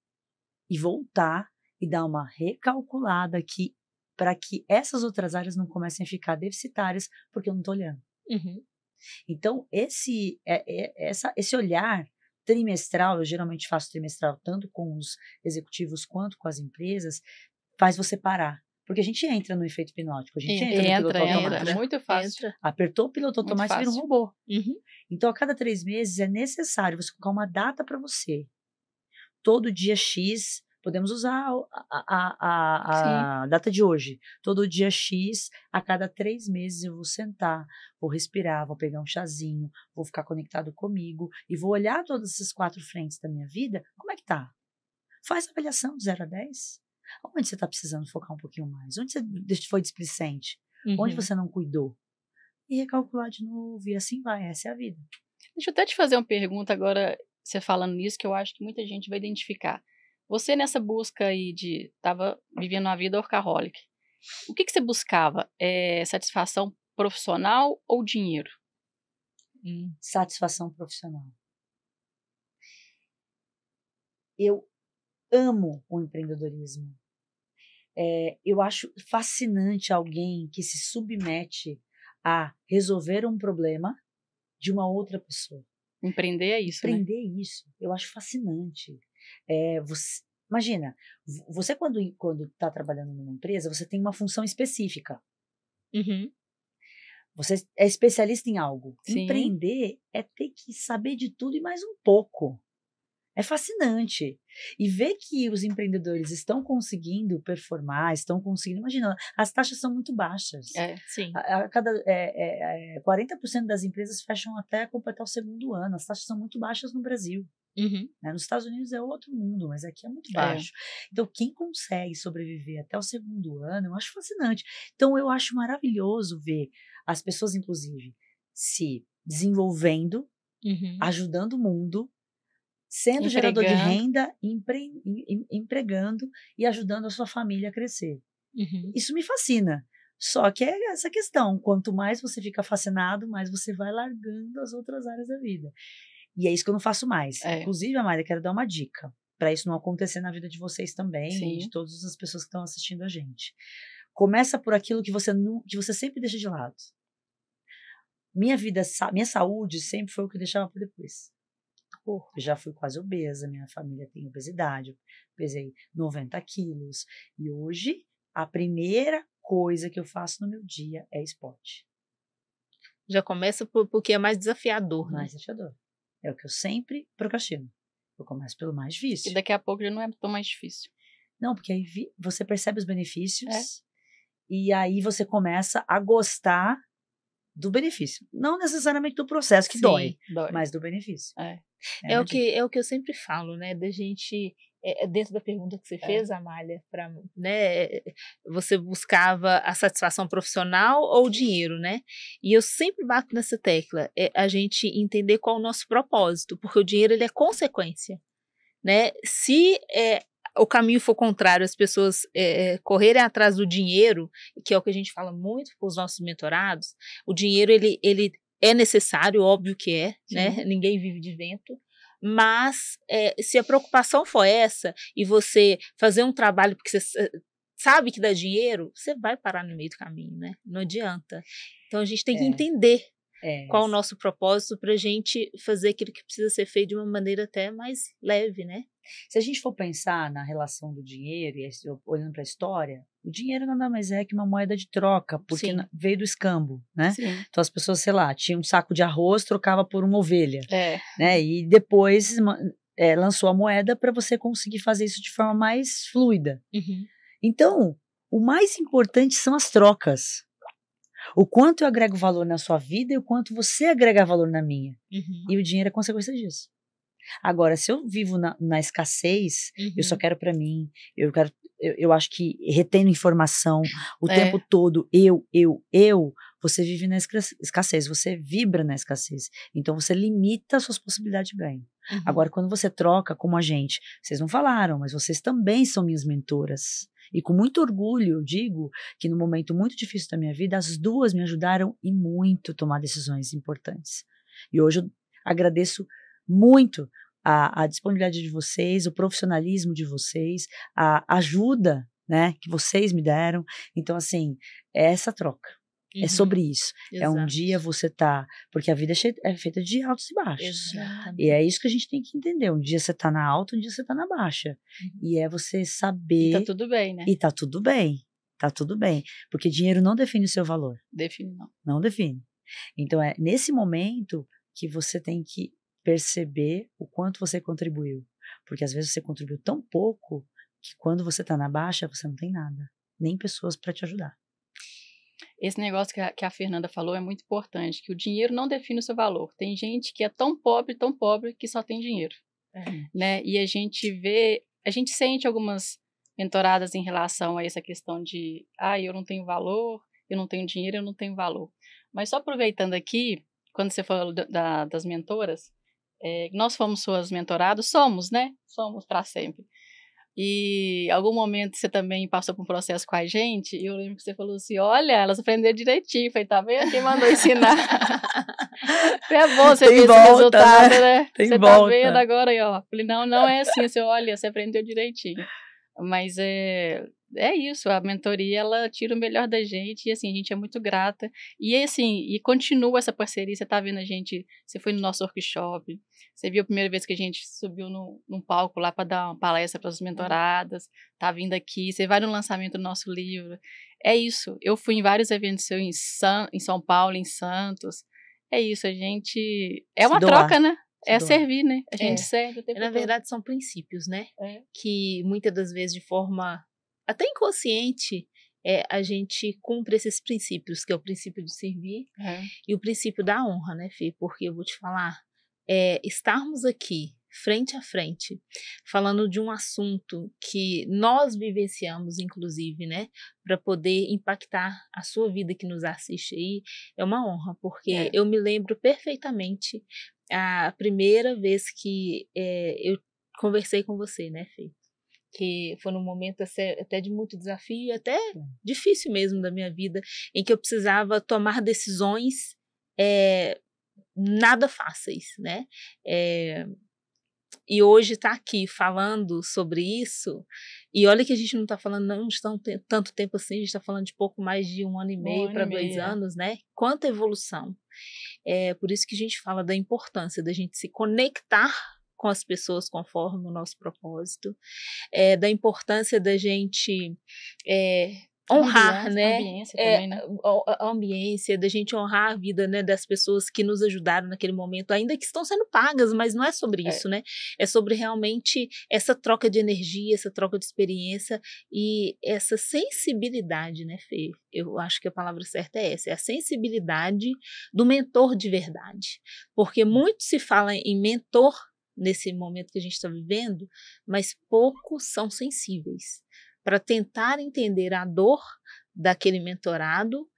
E voltar e dar uma recalculada aqui para que essas outras áreas não comecem a ficar deficitárias porque eu não estou olhando. Então, esse olhar trimestral, eu geralmente faço trimestral tanto com os executivos quanto com as empresas, faz você parar. Porque a gente entra no efeito hipnótico, a gente entra no piloto automático. É muito fácil. Apertou o piloto automático e vira um robô. Então, a cada 3 meses é necessário você colocar uma data para você. Todo dia X, podemos usar a data de hoje. Todo dia X, a cada 3 meses eu vou sentar, vou respirar, vou pegar um chazinho, vou ficar conectado comigo e vou olhar todas essas 4 frentes da minha vida. Como é que tá? Faz a avaliação de 0 a 10. Onde você está precisando focar um pouquinho mais? Onde você foi displicente? Onde você não cuidou? E recalcular de novo, e assim vai, essa é a vida. Deixa eu até te fazer uma pergunta agora, você falando nisso, que eu acho que muita gente vai identificar. Você nessa busca aí estava vivendo uma vida workaholic, o que você buscava? Satisfação profissional ou dinheiro? Satisfação profissional. Eu amo o empreendedorismo. Eu acho fascinante alguém que se submete a resolver um problema de uma outra pessoa. Empreender é isso, Empreender é isso. Eu acho fascinante. Imagina, você quando está trabalhando numa empresa, você tem uma função específica. Você é especialista em algo. Sim. Empreender é ter que saber de tudo e mais um pouco. É fascinante. E ver que os empreendedores estão conseguindo performar, estão conseguindo. Imagina, as taxas são muito baixas. Sim. A cada 40% das empresas fecham até completar o segundo ano. As taxas são muito baixas no Brasil. Né? Nos Estados Unidos é outro mundo, mas aqui é muito baixo. Então, quem consegue sobreviver até o segundo ano, eu acho fascinante. Então, eu acho maravilhoso ver as pessoas, inclusive, se desenvolvendo, ajudando o mundo, sendo gerador de renda, empregando e ajudando a sua família a crescer. Isso me fascina. Só que é essa questão, quanto mais você fica fascinado, mais você vai largando as outras áreas da vida. E é isso que eu não faço mais. Inclusive, Amália, quero dar uma dica, para isso não acontecer na vida de vocês também, e de todas as pessoas que estão assistindo a gente. Começa por aquilo que você sempre deixa de lado. Minha saúde sempre foi o que eu deixava por depois. Eu já fui quase obesa, minha família tem obesidade, eu pesei 90 quilos. E hoje, a primeira coisa que eu faço no meu dia é esporte. Já começa porque é mais desafiador. Mais desafiador. É o que eu sempre procrastino. Eu começo pelo mais difícil. E daqui a pouco já não é tão mais difícil. Não, porque aí você percebe os benefícios e aí você começa a gostar do benefício. Não necessariamente do processo, que dói, mas do benefício. É o que eu sempre falo, né? Da gente, dentro da pergunta que você fez, Amália, né? Você buscava a satisfação profissional ou o dinheiro, né? E eu sempre bato nessa tecla, a gente entender qual é o nosso propósito, porque o dinheiro ele é consequência, né? Se o caminho for contrário, as pessoas correrem atrás do dinheiro, que é o que a gente fala muito com os nossos mentorados, o dinheiro ele é necessário, óbvio que né? Ninguém vive de vento, mas se a preocupação for essa e você fazer um trabalho porque você sabe que dá dinheiro, você vai parar no meio do caminho, né? Não adianta. Então a gente tem que entender qual é o nosso propósito para a gente fazer aquilo que precisa ser feito de uma maneira até mais leve, né? Se a gente for pensar na relação do dinheiro, e olhando para a história, o dinheiro nada mais é que uma moeda de troca, porque veio do escambo, né? Então as pessoas, sei lá, tinham um saco de arroz, trocava por uma ovelha, né? E depois lançou a moeda para você conseguir fazer isso de forma mais fluida. Então, o mais importante são as trocas. O quanto eu agrego valor na sua vida e o quanto você agrega valor na minha. E o dinheiro é consequência disso. Agora, se eu vivo na escassez, eu só quero para mim, eu acho que retendo informação o tempo todo, você vive na escassez, você vibra na escassez. Então, você limita as suas possibilidades de ganho. Agora, quando você troca como a gente, vocês não falaram, mas vocês também são minhas mentoras. E com muito orgulho eu digo que no momento muito difícil da minha vida, as duas me ajudaram e muito a tomar decisões importantes. E hoje eu agradeço muito a disponibilidade de vocês, o profissionalismo de vocês, a ajuda, né, que vocês me deram. Então, assim, é essa troca. É sobre isso. Exato. É um dia você tá... Porque a vida é feita de altos e baixos. Exatamente. E é isso que a gente tem que entender. Um dia você tá na alta, um dia você tá na baixa. E é você saber... E tá tudo bem, né? E tá tudo bem. Tá tudo bem. Porque dinheiro não define o seu valor. Define não. Não define. Então, é nesse momento que você tem que perceber o quanto você contribuiu. Porque às vezes você contribuiu tão pouco que quando você tá na baixa, você não tem nada. Nem pessoas para te ajudar. Esse negócio que a Fernanda falou é muito importante, que o dinheiro não define o seu valor. Tem gente que é tão pobre, que só tem dinheiro. Né? E a gente sente algumas mentoradas em relação a essa questão de eu não tenho valor, eu não tenho dinheiro, eu não tenho valor. Mas só aproveitando aqui, quando você falou das mentoras, nós fomos suas mentoradas, somos, né? Somos para sempre. E em algum momento você também passou por um processo com a gente, e eu lembro que você falou assim, olha, elas aprenderam direitinho. Eu falei, tá vendo? Quem mandou ensinar? É bom você ver esse resultado, né? Você tá vendo agora aí, ó. Eu falei, não é assim, você olha, você aprendeu direitinho. Mas é isso, a mentoria, ela tira o melhor da gente, e assim, a gente é muito grata. E assim, e continua essa parceria, você tá vendo a gente, você foi no nosso workshop, você viu a primeira vez que a gente subiu num palco lá para dar uma palestra para as mentoradas, tá vindo aqui, você vai no lançamento do nosso livro. É isso, eu fui em vários eventos em São Paulo, em Santos. É isso, a gente... É uma troca, né? É servir, né? A gente serve o tempo Na todo. verdade, são princípios, né? É. Que muitas das vezes, de forma até inconsciente, a gente cumpre esses princípios, que é o princípio de servir e o princípio da honra, né, Fê? Porque eu vou te falar, estarmos aqui, frente a frente, falando de um assunto que nós vivenciamos, inclusive, né, para poder impactar a sua vida que nos assiste aí, é uma honra, porque eu me lembro perfeitamente a primeira vez que eu conversei com você, né, Fê? Que foi num momento até de muito desafio, até difícil mesmo da minha vida, em que eu precisava tomar decisões nada fáceis, né? E hoje está aqui falando sobre isso, e olha que a gente não está falando não de tanto tempo assim, a gente está falando de pouco mais de 1 ano e meio para 2 anos, né? Quanta evolução! Por isso que a gente fala da importância da gente se conectar com as pessoas conforme o nosso propósito, da importância da gente honrar, né? A ambiência também, né? A ambiência, da gente honrar a vida, né, das pessoas que nos ajudaram naquele momento, ainda que estão sendo pagas, mas não é sobre isso, né? É sobre realmente essa troca de energia, essa troca de experiência e essa sensibilidade, né, Fê? Eu acho que a palavra certa é essa, é a sensibilidade do mentor de verdade. Porque muito se fala em mentor nesse momento que a gente está vivendo, mas poucos são sensíveis para tentar entender a dor daquele mentorado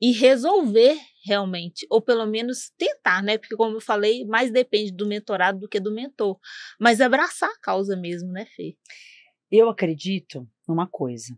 e resolver realmente, ou pelo menos tentar, né? Porque como eu falei, mais depende do mentorado do que do mentor, mas abraçar a causa mesmo, né, Fê? Eu acredito numa coisa,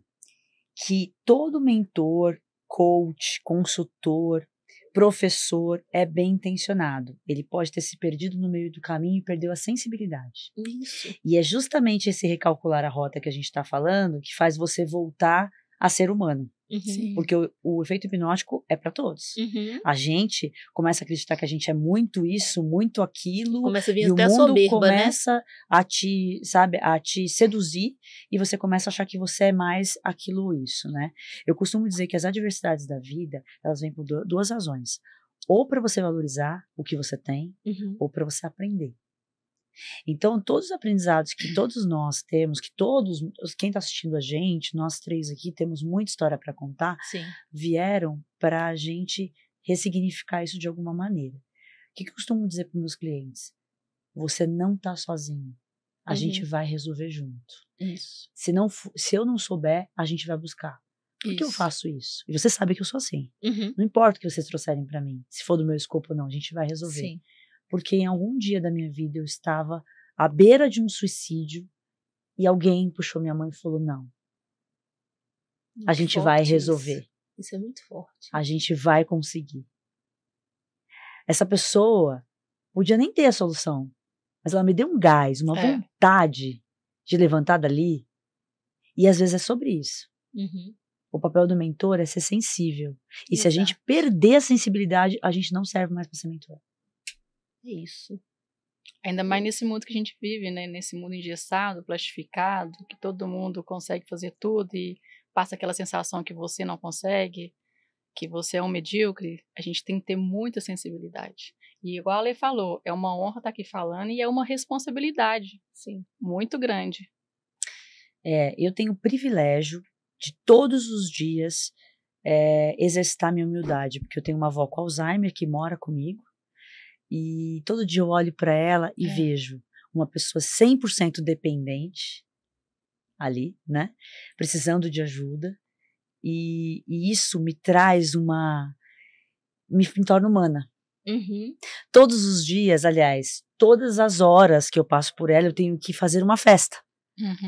que todo mentor, coach, consultor, professor é bem intencionado. Ele pode ter se perdido no meio do caminho e perdeu a sensibilidade. Isso. E é justamente esse recalcular a rota que a gente está falando que faz você voltar a ser humano. Uhum. Porque o efeito hipnótico é para todos. Uhum. A gente começa a acreditar que a gente é muito isso, muito aquilo, Começa a vir e o até mundo soberba, começa, né? a te seduzir, e você começa a achar que você é mais aquilo ou isso, né? Eu costumo dizer que as adversidades da vida, elas vêm por duas razões. Ou para você valorizar o que você tem, ou para você aprender. Então, todos os aprendizados que todos nós temos, quem está assistindo a gente, nós 3 aqui, temos muita história para contar, vieram para a gente ressignificar isso de alguma maneira. O que eu costumo dizer para meus clientes? Você não está sozinho. A gente vai resolver junto. Isso. Se eu não souber, a gente vai buscar. Por que eu faço isso? E você sabe que eu sou assim. Não importa o que vocês trouxerem para mim, se for do meu escopo ou não, a gente vai resolver. Sim. Porque em algum dia da minha vida eu estava à beira de um suicídio e alguém puxou minha mão e falou, não, a gente vai resolver. Isso é muito forte. A gente vai conseguir. Essa pessoa podia nem ter a solução, mas ela me deu um gás, uma vontade de levantar dali. E às vezes é sobre isso. O papel do mentor é ser sensível. E se a gente perder a sensibilidade, a gente não serve mais para ser mentor. Isso. Ainda mais nesse mundo que a gente vive, né? Nesse mundo engessado, plastificado, que todo mundo consegue fazer tudo e passa aquela sensação que você não consegue, que você é um medíocre. A gente tem que ter muita sensibilidade. E igual a Lê falou, é uma honra estar aqui falando e é uma responsabilidade, sim, muito grande. Eu tenho o privilégio de todos os dias exercitar minha humildade, porque eu tenho uma avó com Alzheimer que mora comigo. E todo dia eu olho para ela e vejo uma pessoa 100% dependente ali, né? Precisando de ajuda. E isso me traz me torna humana. Todos os dias, aliás, todas as horas que eu passo por ela, eu tenho que fazer uma festa.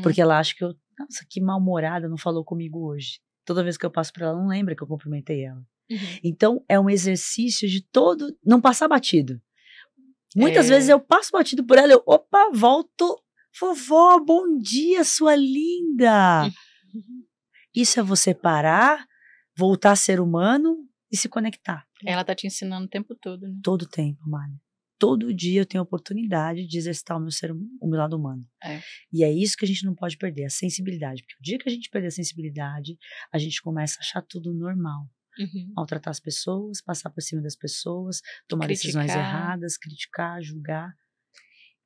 Porque ela acha que nossa, que mal-humorada, não falou comigo hoje. Toda vez que eu passo por ela, não lembra que eu cumprimentei ela. Então, é um exercício de não passar batido. Muitas vezes eu passo batido por ela, volto, vovó, bom dia, sua linda. Isso é você parar, voltar a ser humano e se conectar. Ela tá te ensinando o tempo todo, né? Todo tempo, Mário. Todo dia eu tenho a oportunidade de exercitar o meu lado humano. E é isso que a gente não pode perder, a sensibilidade. Porque o dia que a gente perder a sensibilidade, a gente começa a achar tudo normal. Maltratar as pessoas, passar por cima das pessoas, tomar decisões erradas, criticar, julgar.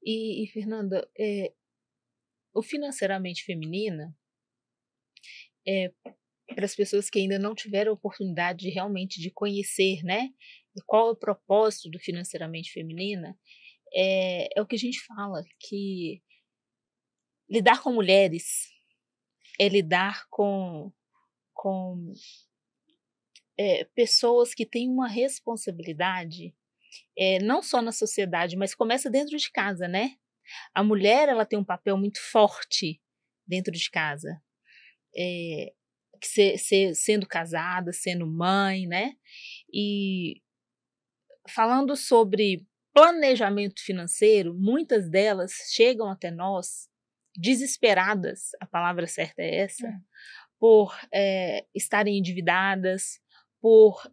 E Fernanda, o financeiramente feminina, para as pessoas que ainda não tiveram a oportunidade de realmente de conhecer, né, qual é o propósito do financeiramente feminina, é o que a gente fala, que lidar com mulheres é lidar com pessoas que têm uma responsabilidade, não só na sociedade, mas começa dentro de casa, né? A mulher, ela tem um papel muito forte dentro de casa, sendo casada, sendo mãe, né? E falando sobre planejamento financeiro, muitas delas chegam até nós desesperadas, a palavra certa é essa, por estarem endividadas, por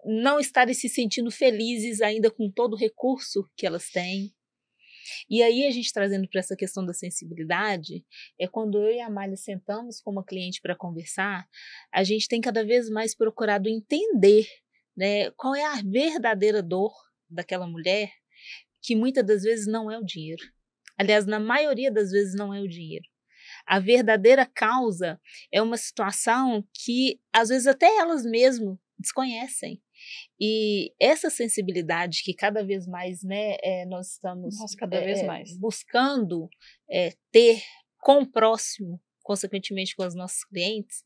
não estarem se sentindo felizes ainda com todo o recurso que elas têm. E aí a gente trazendo para essa questão da sensibilidade, quando eu e a Amália sentamos com uma cliente para conversar, a gente tem cada vez mais procurado entender, né, qual é a verdadeira dor daquela mulher, que muitas das vezes não é o dinheiro. Aliás, na maioria das vezes não é o dinheiro. A verdadeira causa é uma situação que, às vezes, até elas mesmas desconhecem. E essa sensibilidade que cada vez mais, né, nós estamos cada vez mais buscando ter com o próximo, consequentemente com os nossos clientes,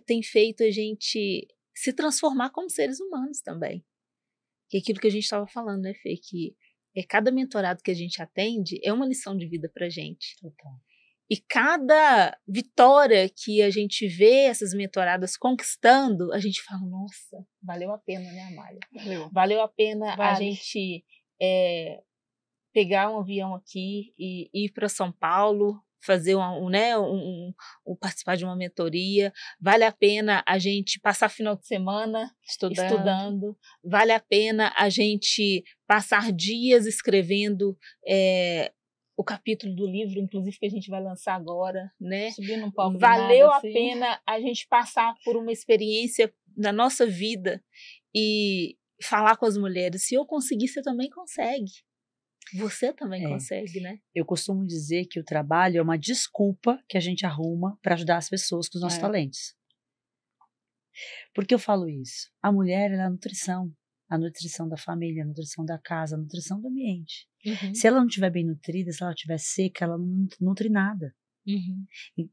tem feito a gente se transformar como seres humanos também. Que é aquilo que a gente estava falando, né, Fê, que cada mentorado que a gente atende é uma lição de vida para a gente. Total. E cada vitória que a gente vê essas mentoradas conquistando, a gente fala, nossa, valeu a pena, né, Amália? Valeu a pena a gente pegar um avião aqui e ir para São Paulo, fazer participar de uma mentoria. Vale a pena a gente passar final de semana estudando. Vale a pena a gente passar dias escrevendo o capítulo do livro, inclusive, que a gente vai lançar agora, né? Subindo um pouco Valeu nada, a pena a gente passar por uma experiência na nossa vida e falar com as mulheres. Se eu conseguir, você também consegue. Você também consegue, né? Eu costumo dizer que o trabalho é uma desculpa que a gente arruma para ajudar as pessoas com os nossos talentos. Por que eu falo isso? A mulher, ela é a nutrição da família, a nutrição da casa, a nutrição do ambiente. Uhum. Se ela não estiver bem nutrida, se ela estiver seca, ela não nutre nada. Uhum.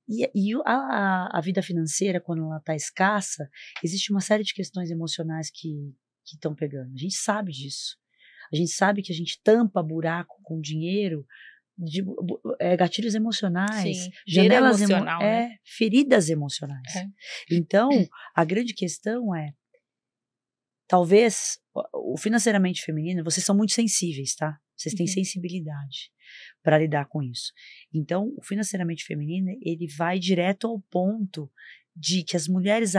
E a vida financeira, quando ela está escassa, existe uma série de questões emocionais que estão pegando. A gente sabe disso. A gente sabe que a gente tampa buraco com dinheiro de gatilhos emocionais, Sim, janelas emocional, né? feridas emocionais. Então, a grande questão é, talvez, o financeiramente feminino, vocês são muito sensíveis, tá? Vocês têm sensibilidade para lidar com isso. Então, o financeiramente feminino, ele vai direto ao ponto de que as mulheres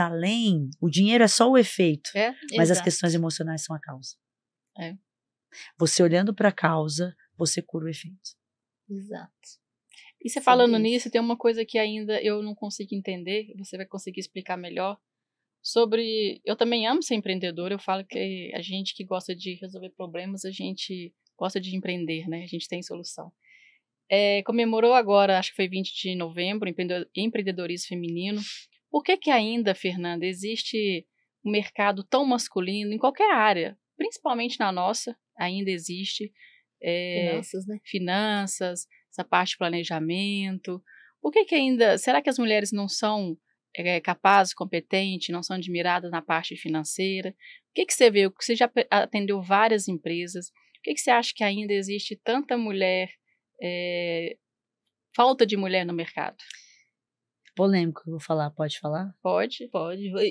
o dinheiro é só o efeito, mas as questões emocionais são a causa. Você olhando para a causa, você cura o efeito. Exato. E você falando nisso, tem uma coisa que ainda eu não consigo entender, você vai conseguir explicar melhor, sobre... Eu também amo ser empreendedora, eu falo que a gente que gosta de resolver problemas, a gente gosta de empreender, né? A gente tem solução. Comemorou agora, acho que foi 20 de novembro, empreendedorismo feminino. Por que ainda, Fernanda, existe um mercado tão masculino em qualquer área, principalmente na nossa, ainda existe finanças, né? Finanças, essa parte de planejamento. Por que ainda, será que as mulheres não são capazes, competentes, não são admiradas na parte financeira? O que você vê? Você já atendeu várias empresas. Por que você acha que ainda existe tanta mulher, falta de mulher no mercado? Polêmico que eu vou falar, pode falar? Pode.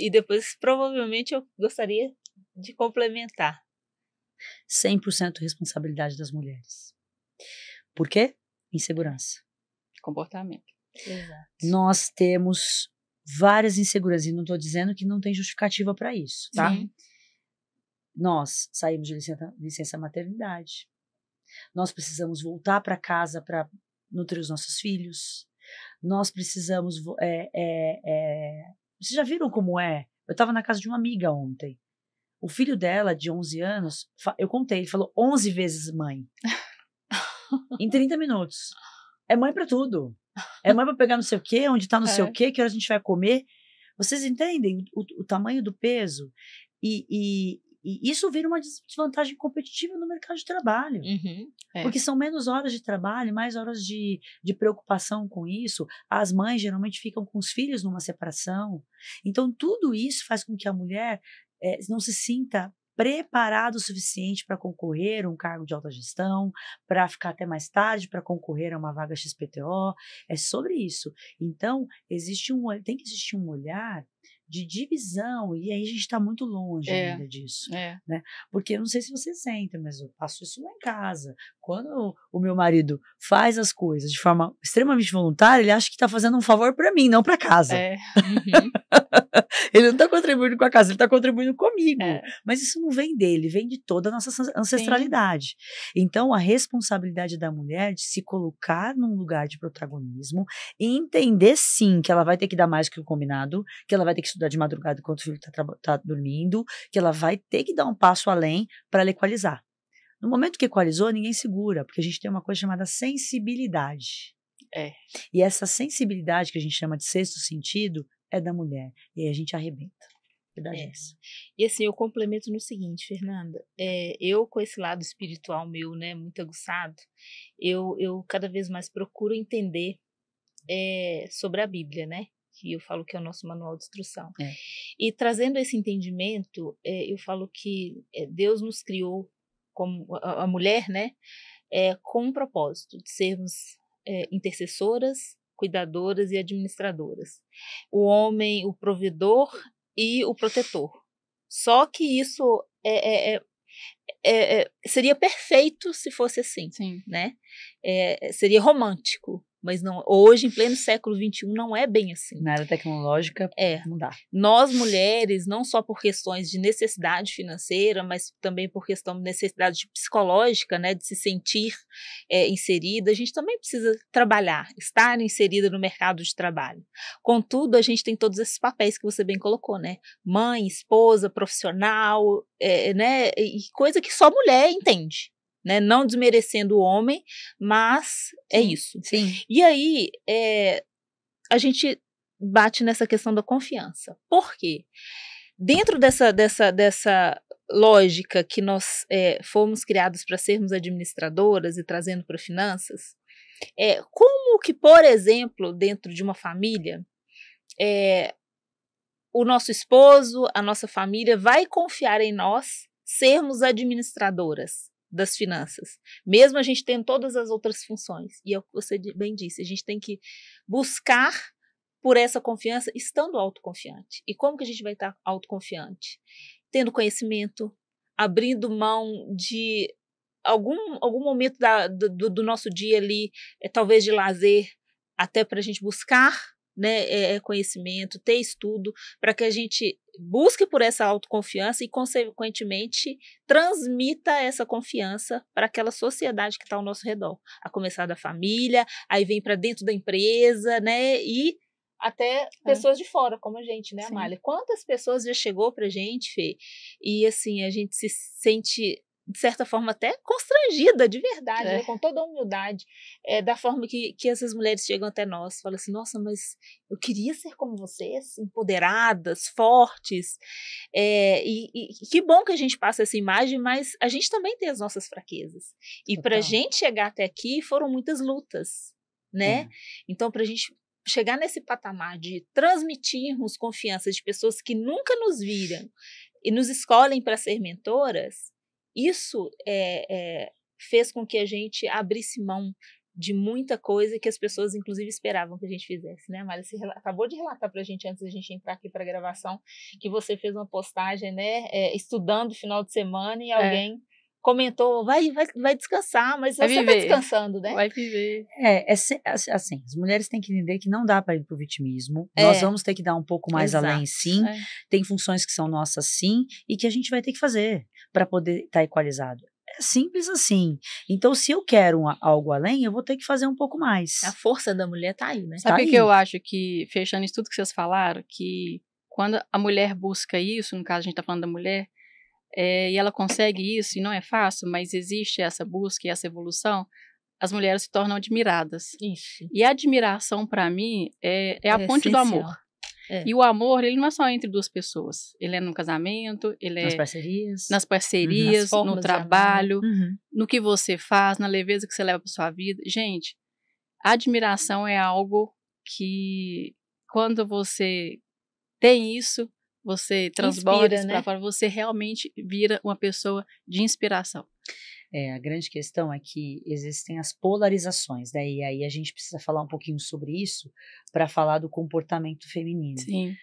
E depois, provavelmente, eu gostaria de complementar. 100% responsabilidade das mulheres. Por quê? Insegurança. Comportamento. Exato. Nós temos várias inseguranças, e não estou dizendo que não tem justificativa para isso, tá? Sim. Nós saímos de licença maternidade. Nós precisamos voltar para casa para nutrir os nossos filhos. Nós precisamos... Vocês já viram como é? Eu estava na casa de uma amiga ontem. O filho dela, de 11 anos, eu contei, ele falou 11 vezes mãe. Em 30 minutos. É mãe pra tudo. É mãe pra pegar não sei o quê, onde tá não sei o quê, que horas a gente vai comer. Vocês entendem o tamanho do peso? E isso vira uma desvantagem competitiva no mercado de trabalho. Porque são menos horas de trabalho, mais horas de preocupação com isso. As mães geralmente ficam com os filhos numa separação. Então, tudo isso faz com que a mulher não se sinta preparado o suficiente para concorrer a um cargo de alta gestão, para ficar até mais tarde, para concorrer a uma vaga XPTO. É sobre isso. Então, tem que existir um olhar de divisão, e aí a gente está muito longe ainda disso, né? Porque eu não sei se você sente, mas eu faço isso lá em casa. Quando o meu marido faz as coisas de forma extremamente voluntária, ele acha que está fazendo um favor para mim, não para casa. Ele não está contribuindo com a casa, ele está contribuindo comigo. Mas isso não vem dele, vem de toda a nossa ancestralidade. Sim. Então, a responsabilidade da mulher de se colocar num lugar de protagonismo e entender, sim, que ela vai ter que dar mais que o combinado, que ela vai ter que estudar de madrugada enquanto o filho está dormindo, que ela vai ter que dar um passo além para ela equalizar. No momento que equalizou, ninguém segura, porque a gente tem uma coisa chamada sensibilidade. E essa sensibilidade que a gente chama de sexto sentido é da mulher. E aí a gente arrebenta. Verdade é essa. E assim, eu complemento no seguinte, Fernanda. Eu, com esse lado espiritual meu, né, muito aguçado, eu cada vez mais procuro entender sobre a Bíblia, né? Que eu falo que é o nosso manual de instrução. E trazendo esse entendimento, eu falo que Deus nos criou, como a mulher, né? Com um propósito de sermos intercessoras, cuidadoras e administradoras. O homem, o provedor e o protetor. Só que isso seria perfeito se fosse assim, né? Seria romântico, mas não. Hoje, em pleno século XXI, não é bem assim. Na área tecnológica, não dá. Nós, mulheres, não só por questões de necessidade financeira, mas também por questão de necessidade psicológica, né, de se sentir inserida, a gente também precisa trabalhar, estar inserida no mercado de trabalho. Contudo, a gente tem todos esses papéis que você bem colocou, né? Mãe, esposa, profissional, né? E coisa que só mulher entende. Né, não desmerecendo o homem, mas é isso. Sim. E aí, a gente bate nessa questão da confiança. Por quê? Dentro dessa lógica que nós fomos criados para sermos administradoras e trazendo para finanças, como que, por exemplo, dentro de uma família, o nosso esposo, a nossa família vai confiar em nós sermos administradoras das finanças, mesmo a gente tendo todas as outras funções. E é o que você bem disse, a gente tem que buscar por essa confiança estando autoconfiante. E como que a gente vai estar autoconfiante? Tendo conhecimento, abrindo mão de algum momento do nosso dia ali, talvez de lazer, até para a gente buscar, né, conhecimento, ter estudo, para que a gente busque por essa autoconfiança e, consequentemente, transmita essa confiança para aquela sociedade que está ao nosso redor. A começar da família, aí vem para dentro da empresa, né, e até pessoas de fora, como a gente, né, Amália? Quantas pessoas já chegou para a gente, Fê, e assim, a gente se sente, de certa forma, até constrangida, de verdade, né, com toda a humildade, da forma que essas mulheres chegam até nós. Falam assim, nossa, mas eu queria ser como vocês, empoderadas, fortes, e que bom que a gente passa essa imagem, mas a gente também tem as nossas fraquezas. E para a gente chegar até aqui, foram muitas lutas, né? Então, para a gente chegar nesse patamar de transmitirmos confiança de pessoas que nunca nos viram e nos escolhem para ser mentoras, isso fez com que a gente abrisse mão de muita coisa que as pessoas, inclusive, esperavam que a gente fizesse, né, Amália? Você acabou de relatar para a gente, antes da gente entrar aqui para a gravação, que você fez uma postagem, né, estudando o final de semana e alguém comentou, vai descansar, mas você está descansando, né? Vai viver. Assim, as mulheres têm que entender que não dá para ir pro vitimismo, nós vamos ter que dar um pouco mais além, sim, tem funções que são nossas, sim, e que a gente vai ter que fazer para poder estar equalizado. É simples assim. Então, se eu quero algo além, eu vou ter que fazer um pouco mais. A força da mulher tá aí, né? Sabe o que eu acho que, fechando isso tudo que vocês falaram, que quando a mulher busca isso, no caso a gente está falando da mulher, e ela consegue isso, e não é fácil, mas existe essa busca e essa evolução, as mulheres se tornam admiradas. Isso. E a admiração, para mim, é a ponte do essencial. amor. É. E o amor, ele não é só entre duas pessoas. Ele é no casamento, ele Nas é parcerias. nas parcerias, Nas formas no de amar, né? trabalho, Uhum. no que você faz, na leveza que você leva para sua vida. Gente, a admiração é algo que, quando você tem isso, você transborda Inspira, isso para né? fora, você realmente vira uma pessoa de inspiração. A grande questão é que existem as polarizações, né? E aí a gente precisa falar um pouquinho sobre isso para falar do comportamento feminino. Sim.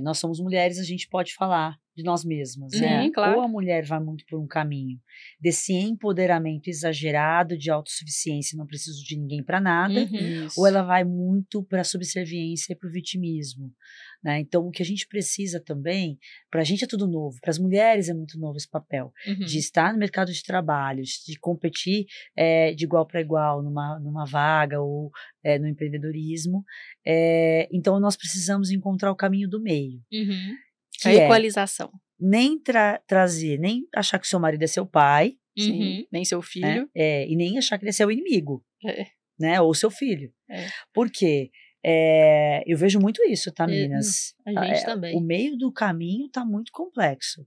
Nós somos mulheres, a gente pode falar de nós mesmas, né? Sim, claro. Ou a mulher vai muito por um caminho desse empoderamento exagerado de autossuficiência, não preciso de ninguém para nada, Isso. ou ela vai muito para a subserviência e para o vitimismo, né? Então, o que a gente precisa também, para a gente é tudo novo, para as mulheres é muito novo esse papel, de estar no mercado de trabalho, de competir de igual para igual numa vaga ou no empreendedorismo. Então, nós precisamos encontrar o caminho do meio. A equalização. Nem trazer, nem achar que seu marido é seu pai, Sim, nem seu filho. né? E nem achar que ele é seu inimigo, É. né? Ou seu filho. É. Porque eu vejo muito isso, tá, meninas? A gente também. O meio do caminho tá muito complexo.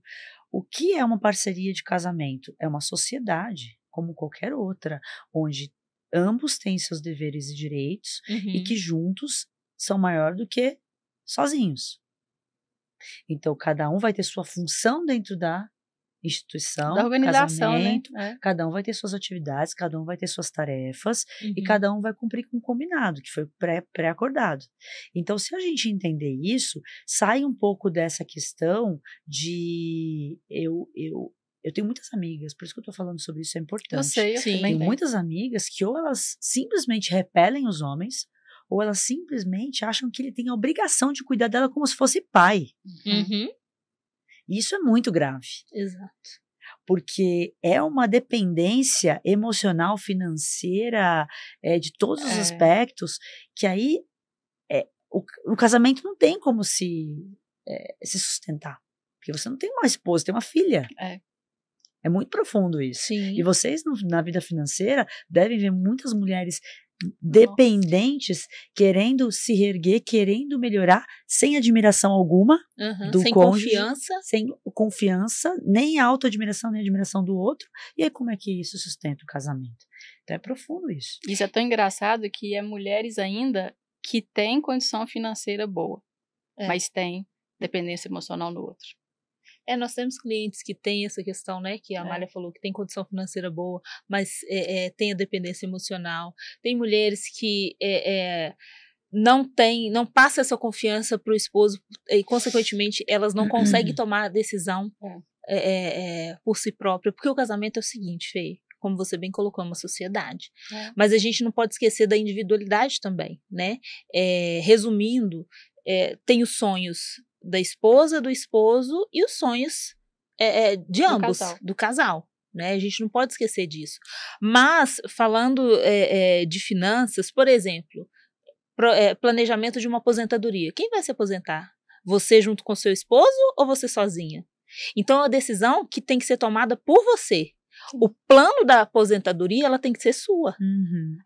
O que é uma parceria de casamento? É uma sociedade, como qualquer outra, onde ambos têm seus deveres e direitos e que juntos são maior do que sozinhos. Então, cada um vai ter sua função dentro da instituição, Da organização, casamento, né? cada um vai ter suas atividades, cada um vai ter suas tarefas e cada um vai cumprir com o combinado, que foi pré-acordado. Então, se a gente entender isso, sai um pouco dessa questão de eu tenho muitas amigas, por isso que eu tô falando sobre isso, é importante. Eu sei, eu também Tenho tenho. muitas amigas que ou elas simplesmente repelem os homens, ou elas simplesmente acham que ele tem a obrigação de cuidar dela como se fosse pai. E isso é muito grave. Exato. Porque é uma dependência emocional, financeira, de todos os aspectos, que aí o casamento não tem como se sustentar. Porque você não tem uma esposa, tem uma filha. É muito profundo isso. Sim. E vocês, na vida financeira, devem ver muitas mulheres dependentes, querendo se reerguer, querendo melhorar, sem admiração alguma do sem cônjuge, confiança. sem confiança, nem autoadmiração, nem admiração do outro. E aí como é que isso sustenta o casamento? Então é profundo isso. Isso é tão engraçado que é mulheres ainda que têm condição financeira boa, mas têm dependência emocional no outro. Nós temos clientes que têm essa questão, né, que a Amália falou, que tem condição financeira boa, mas tem a dependência emocional. Tem mulheres que não passa essa confiança para o esposo e, consequentemente, elas não conseguem tomar a decisão por si própria, porque o casamento é o seguinte, Fê, como você bem colocou, é uma sociedade. Mas a gente não pode esquecer da individualidade também, né? Resumindo, tem os sonhos da esposa, do esposo e os sonhos de ambos, do casal. Né? A gente não pode esquecer disso. Mas, falando de finanças, por exemplo, planejamento de uma aposentadoria. Quem vai se aposentar? Você junto com seu esposo ou você sozinha? Então, é uma decisão que tem que ser tomada por você. O plano da aposentadoria, ela tem que ser sua.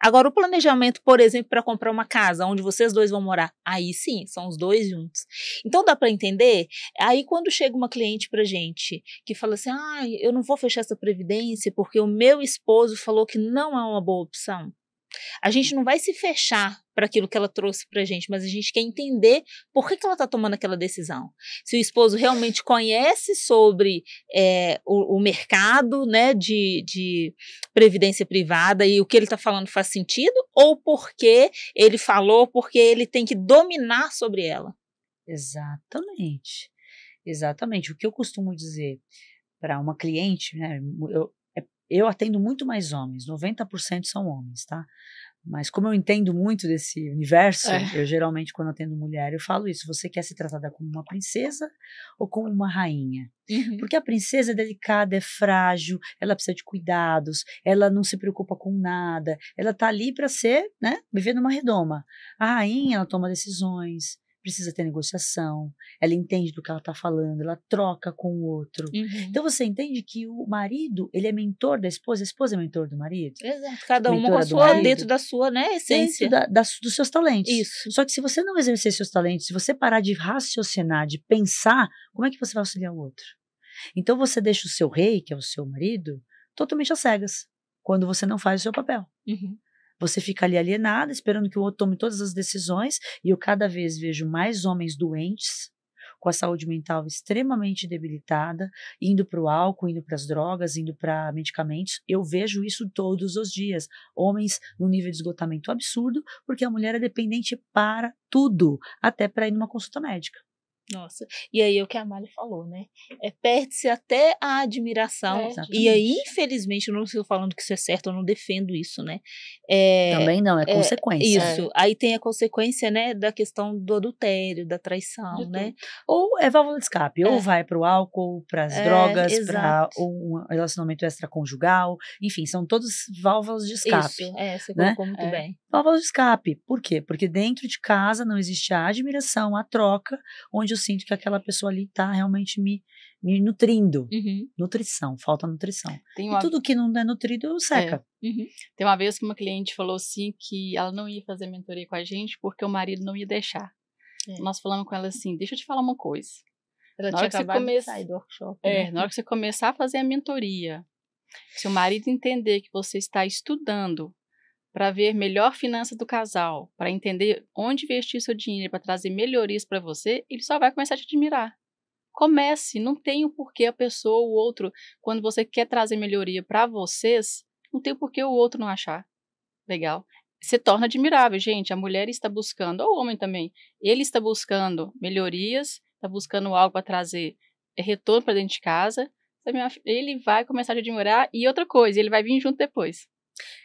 Agora, o planejamento, por exemplo, para comprar uma casa onde vocês dois vão morar, aí sim, são os dois juntos. Então, dá para entender? Aí, quando chega uma cliente pra gente que fala assim, eu não vou fechar essa previdência porque o meu esposo falou que não é uma boa opção. A gente não vai se fechar para aquilo que ela trouxe para a gente, mas a gente quer entender por que ela está tomando aquela decisão. Se o esposo realmente conhece sobre o mercado, né, de previdência privada e o que ele está falando faz sentido, ou porque ele falou, porque ele tem que dominar sobre ela. Exatamente. Exatamente. O que eu costumo dizer para uma cliente, né, eu atendo muito mais homens, 90% são homens, tá? Mas como eu entendo muito desse universo, eu geralmente, quando atendo mulher, eu falo isso, você quer ser tratada como uma princesa ou como uma rainha? Porque a princesa é delicada, é frágil, ela precisa de cuidados, ela não se preocupa com nada, ela tá ali para ser, né, viver numa redoma. A rainha, ela toma decisões, precisa ter negociação, ela entende do que ela está falando, ela troca com o outro. Então você entende que o marido, ele é mentor da esposa, a esposa é mentor do marido. Exato, cada uma Mentora com a do sua, marido. dentro da sua, né, essência. Dentro dos seus talentos. Isso. Só que se você não exercer seus talentos, se você parar de raciocinar, de pensar, como é que você vai auxiliar o outro? Então você deixa o seu rei, que é o seu marido, totalmente às cegas, quando você não faz o seu papel. Você fica ali alienada, esperando que o outro tome todas as decisões, e eu cada vez vejo mais homens doentes, com a saúde mental extremamente debilitada, indo para o álcool, indo para as drogas, indo para medicamentos. Eu vejo isso todos os dias. Homens num nível de esgotamento absurdo, porque a mulher é dependente para tudo, até para ir numa consulta médica. Nossa, e aí é o que a Amália falou, né? Perde-se até a admiração. E aí, infelizmente, eu não estou falando que isso é certo, eu não defendo isso, né? Também não, é consequência. Isso, aí tem a consequência, né, da questão do adultério, da traição, né? Ou é válvula de escape, ou vai para o álcool, para as drogas, para um relacionamento extraconjugal, enfim, são todas válvulas de escape. Isso, você colocou muito bem. Válvulas de escape, por quê? Porque dentro de casa não existe a admiração, a troca, onde eu sinto que aquela pessoa ali está realmente me nutrindo. Nutrição, falta nutrição. E tudo que não é nutrido seca. Tem uma vez que uma cliente falou assim que ela não ia fazer mentoria com a gente porque o marido não ia deixar. Nós falamos com ela assim, deixa eu te falar uma coisa. Ela tinha acabado de sair do workshop. Na hora que você começar a fazer a mentoria, se o marido entender que você está estudando para ver melhor finança do casal, para entender onde investir seu dinheiro, para trazer melhorias para você, ele só vai começar a te admirar. Comece, não tem o porquê a pessoa ou o outro, quando você quer trazer melhoria para vocês, não tem o porquê o outro não achar legal. Se torna admirável, gente, a mulher está buscando, ou o homem também, ele está buscando melhorias, está buscando algo para trazer retorno para dentro de casa, ele vai começar a te admirar, e outra coisa, ele vai vir junto depois.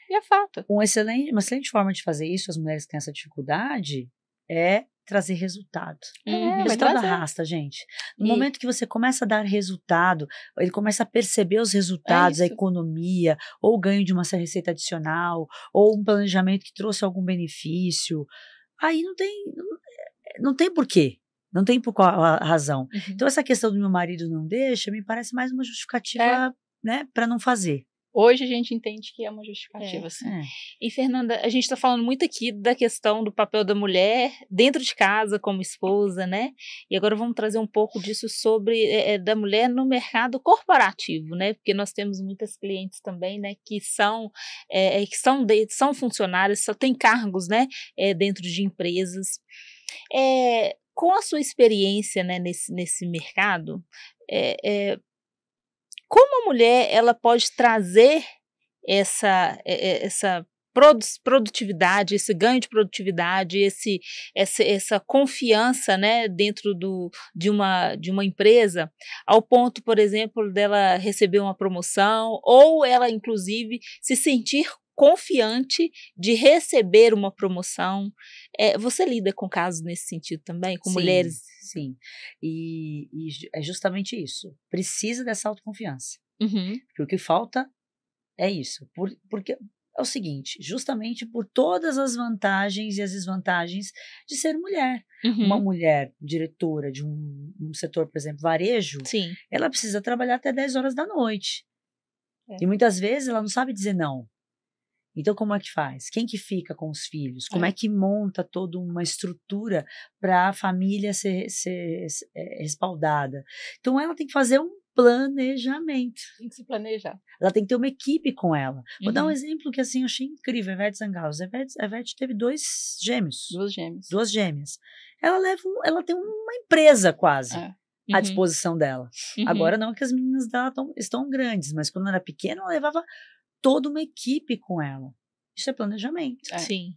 E é fato. Uma excelente forma de fazer isso, as mulheres que têm essa dificuldade, é trazer resultado. Resultado arrasta, gente. No momento que você começa a dar resultado, ele começa a perceber os resultados, a economia, ou o ganho de uma receita adicional, ou um planejamento que trouxe algum benefício, aí não tem porquê. Não tem por qual a razão. Então essa questão do meu marido não deixa, me parece mais uma justificativa, né, para não fazer. Hoje a gente entende que é uma justificativa, assim. E, Fernanda, a gente está falando muito aqui da questão do papel da mulher dentro de casa como esposa, né? E agora vamos trazer um pouco disso sobre da mulher no mercado corporativo, né? Porque nós temos muitas clientes também, né? Que são funcionários, só têm cargos, né? Dentro de empresas. Com a sua experiência, né? Nesse mercado, como a mulher ela pode trazer essa produtividade, esse ganho de produtividade, essa confiança, né, dentro de uma empresa, ao ponto, por exemplo, dela receber uma promoção ou ela, inclusive, se sentir confiante de receber uma promoção. Você lida com casos nesse sentido também, com mulheres? Sim, e é justamente isso. Precisa dessa autoconfiança. Porque o que falta é isso. Porque é o seguinte, justamente por todas as vantagens e as desvantagens de ser mulher. Uma mulher diretora de um setor, por exemplo, varejo, ela precisa trabalhar até 10 horas da noite. E muitas vezes ela não sabe dizer não. Então, como é que faz? Quem que fica com os filhos? Como é que monta toda uma estrutura para a família ser respaldada? Então, ela tem que fazer um planejamento. Tem que se planejar. Ela tem que ter uma equipe com ela. Vou dar um exemplo que, assim, eu achei incrível. A Ivete Sangalo. A Ivete teve 2 gêmeos. 2 gêmeas. Ela tem uma empresa quase à disposição dela. Agora, não que as meninas dela estão grandes, mas quando ela era pequena, ela levava toda uma equipe com ela. Isso é planejamento. Sim.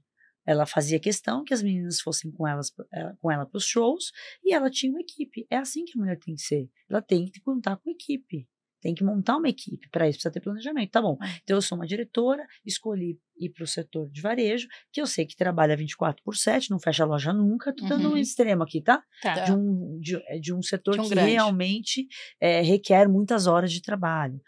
Ela fazia questão que as meninas fossem com ela para os shows e ela tinha uma equipe. É assim que a mulher tem que ser. Ela tem que contar com equipe. Tem que montar uma equipe. Para isso precisa ter planejamento. Tá bom. Então eu sou uma diretora, escolhi ir para o setor de varejo, que eu sei que trabalha 24/7, não fecha a loja nunca. Tô dando um extremo aqui, tá? De um setor que grande. Realmente requer muitas horas de trabalho.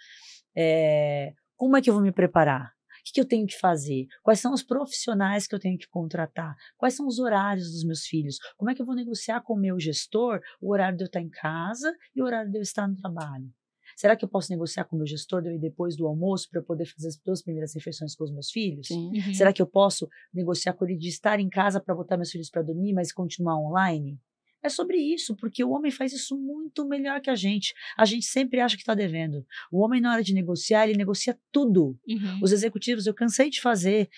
Como é que eu vou me preparar? que eu tenho que fazer? Quais são os profissionais que eu tenho que contratar? Quais são os horários dos meus filhos? Como é que eu vou negociar com o meu gestor o horário de eu estar em casa e o horário de eu estar no trabalho? Será que eu posso negociar com o meu gestor de eu ir depois do almoço para eu poder fazer as 2 primeiras refeições com os meus filhos? Sim. Será que eu posso negociar com ele de estar em casa para botar meus filhos para dormir, mas continuar online? É sobre isso, porque o homem faz isso muito melhor que a gente. A gente sempre acha que está devendo. O homem, na hora de negociar, ele negocia tudo. Os executivos, eu cansei de fazer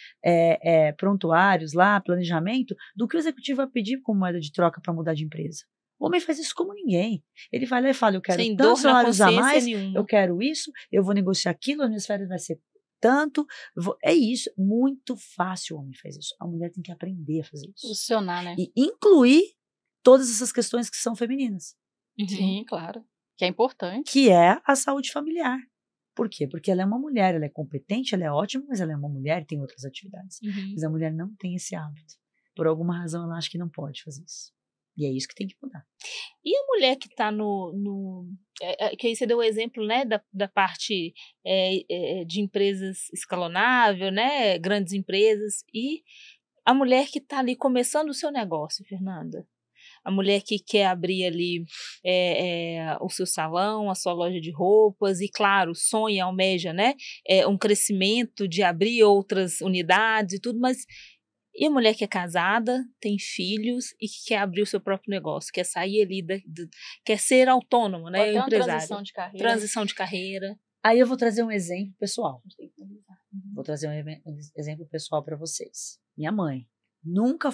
prontuários lá, planejamento, do que o executivo vai pedir como moeda de troca para mudar de empresa. O homem faz isso como ninguém. Ele vai lá e fala, eu quero Sem tantos dor na salários a consciência mais, nenhuma. eu quero isso, eu vou negociar aquilo, as minhas férias vai ser tanto. É isso, muito fácil o homem faz isso. A mulher tem que aprender a fazer isso. Funcionar, né? E incluir todas essas questões que são femininas, Sim, claro. Que é importante. que é a saúde familiar. Por quê? Porque ela é uma mulher, ela é competente, ela é ótima, mas ela é uma mulher e tem outras atividades. Mas a mulher não tem esse hábito. Por alguma razão, ela acha que não pode fazer isso. E é isso que tem que mudar. E a mulher que está que aí você deu o exemplo, né, da parte de empresas escalonável, né, grandes empresas, e a mulher que está ali começando o seu negócio, Fernanda. A mulher que quer abrir ali o seu salão, a sua loja de roupas e, claro, sonha, almeja, né, um crescimento de abrir outras unidades e tudo, mas e a mulher que é casada, tem filhos e que quer abrir o seu próprio negócio, quer sair ali, quer ser autônoma, né, Até uma empresária. transição de carreira. Transição de carreira. Aí eu vou trazer um exemplo pessoal. Vou trazer um exemplo pessoal para vocês. Minha mãe nunca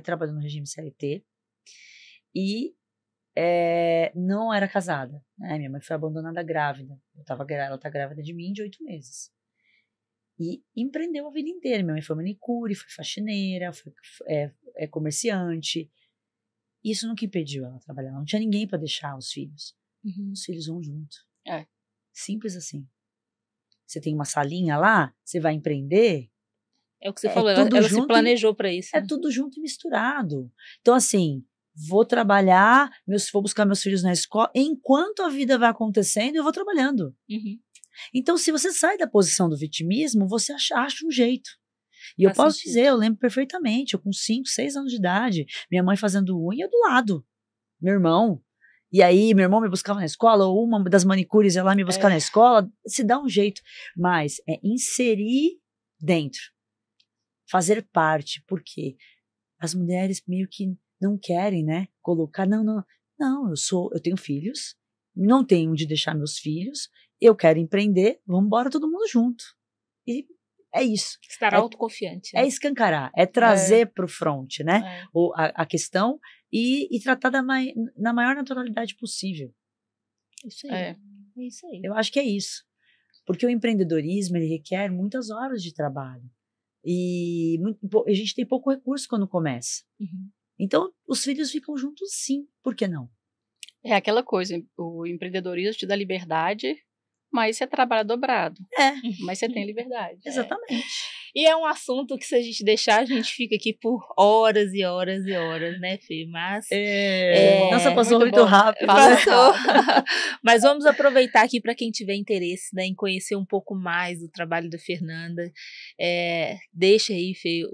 trabalhou no regime CLT e não era casada. Né? Minha mãe foi abandonada grávida. Ela tá grávida de mim de 8 meses. E empreendeu a vida inteira. Minha mãe foi manicure, foi faxineira, foi comerciante. Isso nunca impediu ela trabalhar. Ela não tinha ninguém para deixar os filhos. Os filhos vão junto. Simples assim. Você tem uma salinha lá, você vai empreender. É o que você falou, ela se planejou para isso. É tudo junto e misturado. Então, assim, vou trabalhar, vou buscar meus filhos na escola. Enquanto a vida vai acontecendo, eu vou trabalhando. Então, se você sai da posição do vitimismo, você acha um jeito. E eu posso dizer, eu lembro perfeitamente, eu com 5, 6 anos de idade, minha mãe fazendo unha do lado, meu irmão. E aí, meu irmão me buscava na escola, ou uma das manicures ia lá me buscar na escola, se dá um jeito. Mas é inserir dentro, fazer parte, porque as mulheres meio que não querem, né, colocar, não, eu tenho filhos, não tenho onde deixar meus filhos, eu quero empreender, vamos embora todo mundo junto. E é isso. Estar autoconfiante. Né? É escancarar, é trazer para o front, né? A questão e tratar na maior naturalidade possível. Isso aí. É isso aí. Eu acho que é isso. Porque o empreendedorismo, ele requer muitas horas de trabalho. E a gente tem pouco recurso quando começa. Então, os filhos ficam juntos sim, por que não? É aquela coisa, o empreendedorismo te dá liberdade, mas você trabalha dobrado. Mas você tem liberdade. Exatamente. E é um assunto que, se a gente deixar, a gente fica aqui por horas e horas e horas, né, Fê? Mas. Nossa, passou muito rápido. Passou. Mas vamos aproveitar aqui para quem tiver interesse, né, em conhecer um pouco mais do trabalho da Fernanda. Deixa aí, Fê,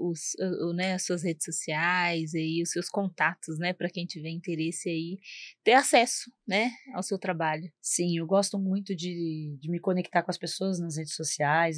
as suas redes sociais, aí, os seus contatos, né, para quem tiver interesse aí, ter acesso, né, ao seu trabalho. Sim, eu gosto muito de me conectar com as pessoas nas redes sociais.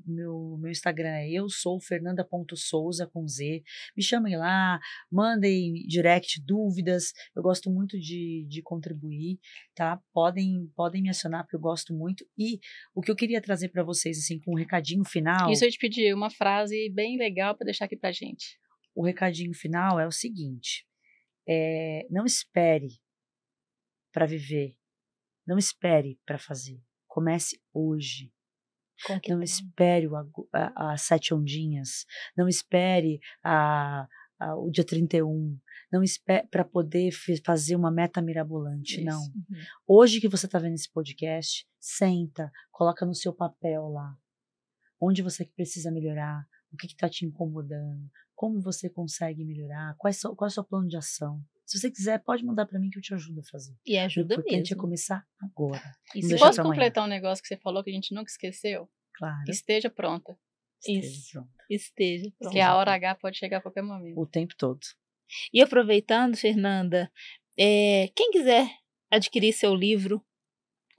Meu Instagram é eu-sou-fernanda.souza com Z. Me chamem lá, mandem direct dúvidas. Eu gosto muito de contribuir, tá? Podem me acionar, porque eu gosto muito. E o que eu queria trazer para vocês, assim, com um recadinho final. Isso eu te pedi, uma frase bem legal para deixar aqui pra gente. O recadinho final é o seguinte: não espere para viver, não espere para fazer. Comece hoje. Não espere as 7 ondinhas. Não espere o dia 31. Não espere para poder fazer uma meta mirabolante. Isso. Não. Hoje que você está vendo esse podcast, senta, coloca no seu papel lá. Onde você precisa melhorar? O que está te incomodando? Como você consegue melhorar? Qual é o seu plano de ação? Se você quiser, pode mandar para mim que eu te ajudo a fazer. E ajuda mesmo. O importante é começar agora. E se posso completar um negócio que você falou que a gente nunca esqueceu? Claro. Esteja pronta. Isso. Esteja pronta. Porque a hora H pode chegar a qualquer momento. O tempo todo. E aproveitando, Fernanda, quem quiser adquirir seu livro,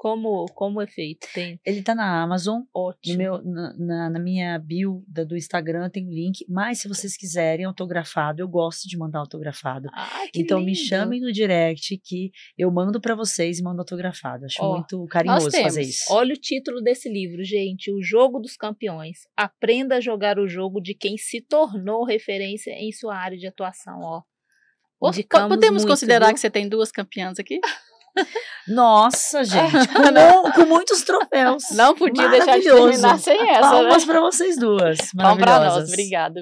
como é feito? Ele tá na Amazon. Ótimo. Na minha bio do Instagram tem o link. Mas se vocês quiserem autografado, eu gosto de mandar autografado. Que então lindo. me chamem no direct que eu mando para vocês e mando autografado. Acho muito carinhoso fazer isso. Olha o título desse livro, gente. O Jogo dos Campeões. Aprenda a jogar o jogo de quem se tornou referência em sua área de atuação. Podemos considerar que você tem 2 campeãs aqui? Nossa, gente, com muitos troféus. Não podia deixar de terminar sem essa, Palmas né? para vocês duas. Palmas para nós. Obrigada.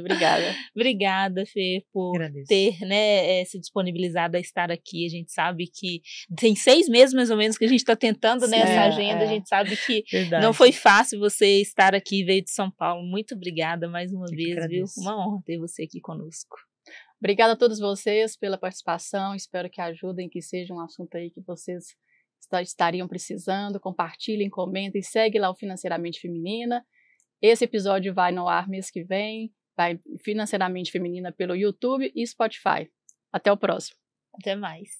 Obrigada, Fê, por ter, né, se disponibilizado a estar aqui. A gente sabe que tem 6 meses, mais ou menos, que a gente está tentando nessa agenda. A gente sabe que não foi fácil você estar aqui, veio de São Paulo. Muito obrigada mais uma vez, viu? Uma honra ter você aqui conosco. Obrigada a todos vocês pela participação, espero que ajudem, que seja um assunto aí que vocês estariam precisando. Compartilhem, comentem, segue lá o Financeiramente Feminina. Esse episódio vai no ar mês que vem, vai Financeiramente Feminina pelo YouTube e Spotify. Até o próximo. Até mais.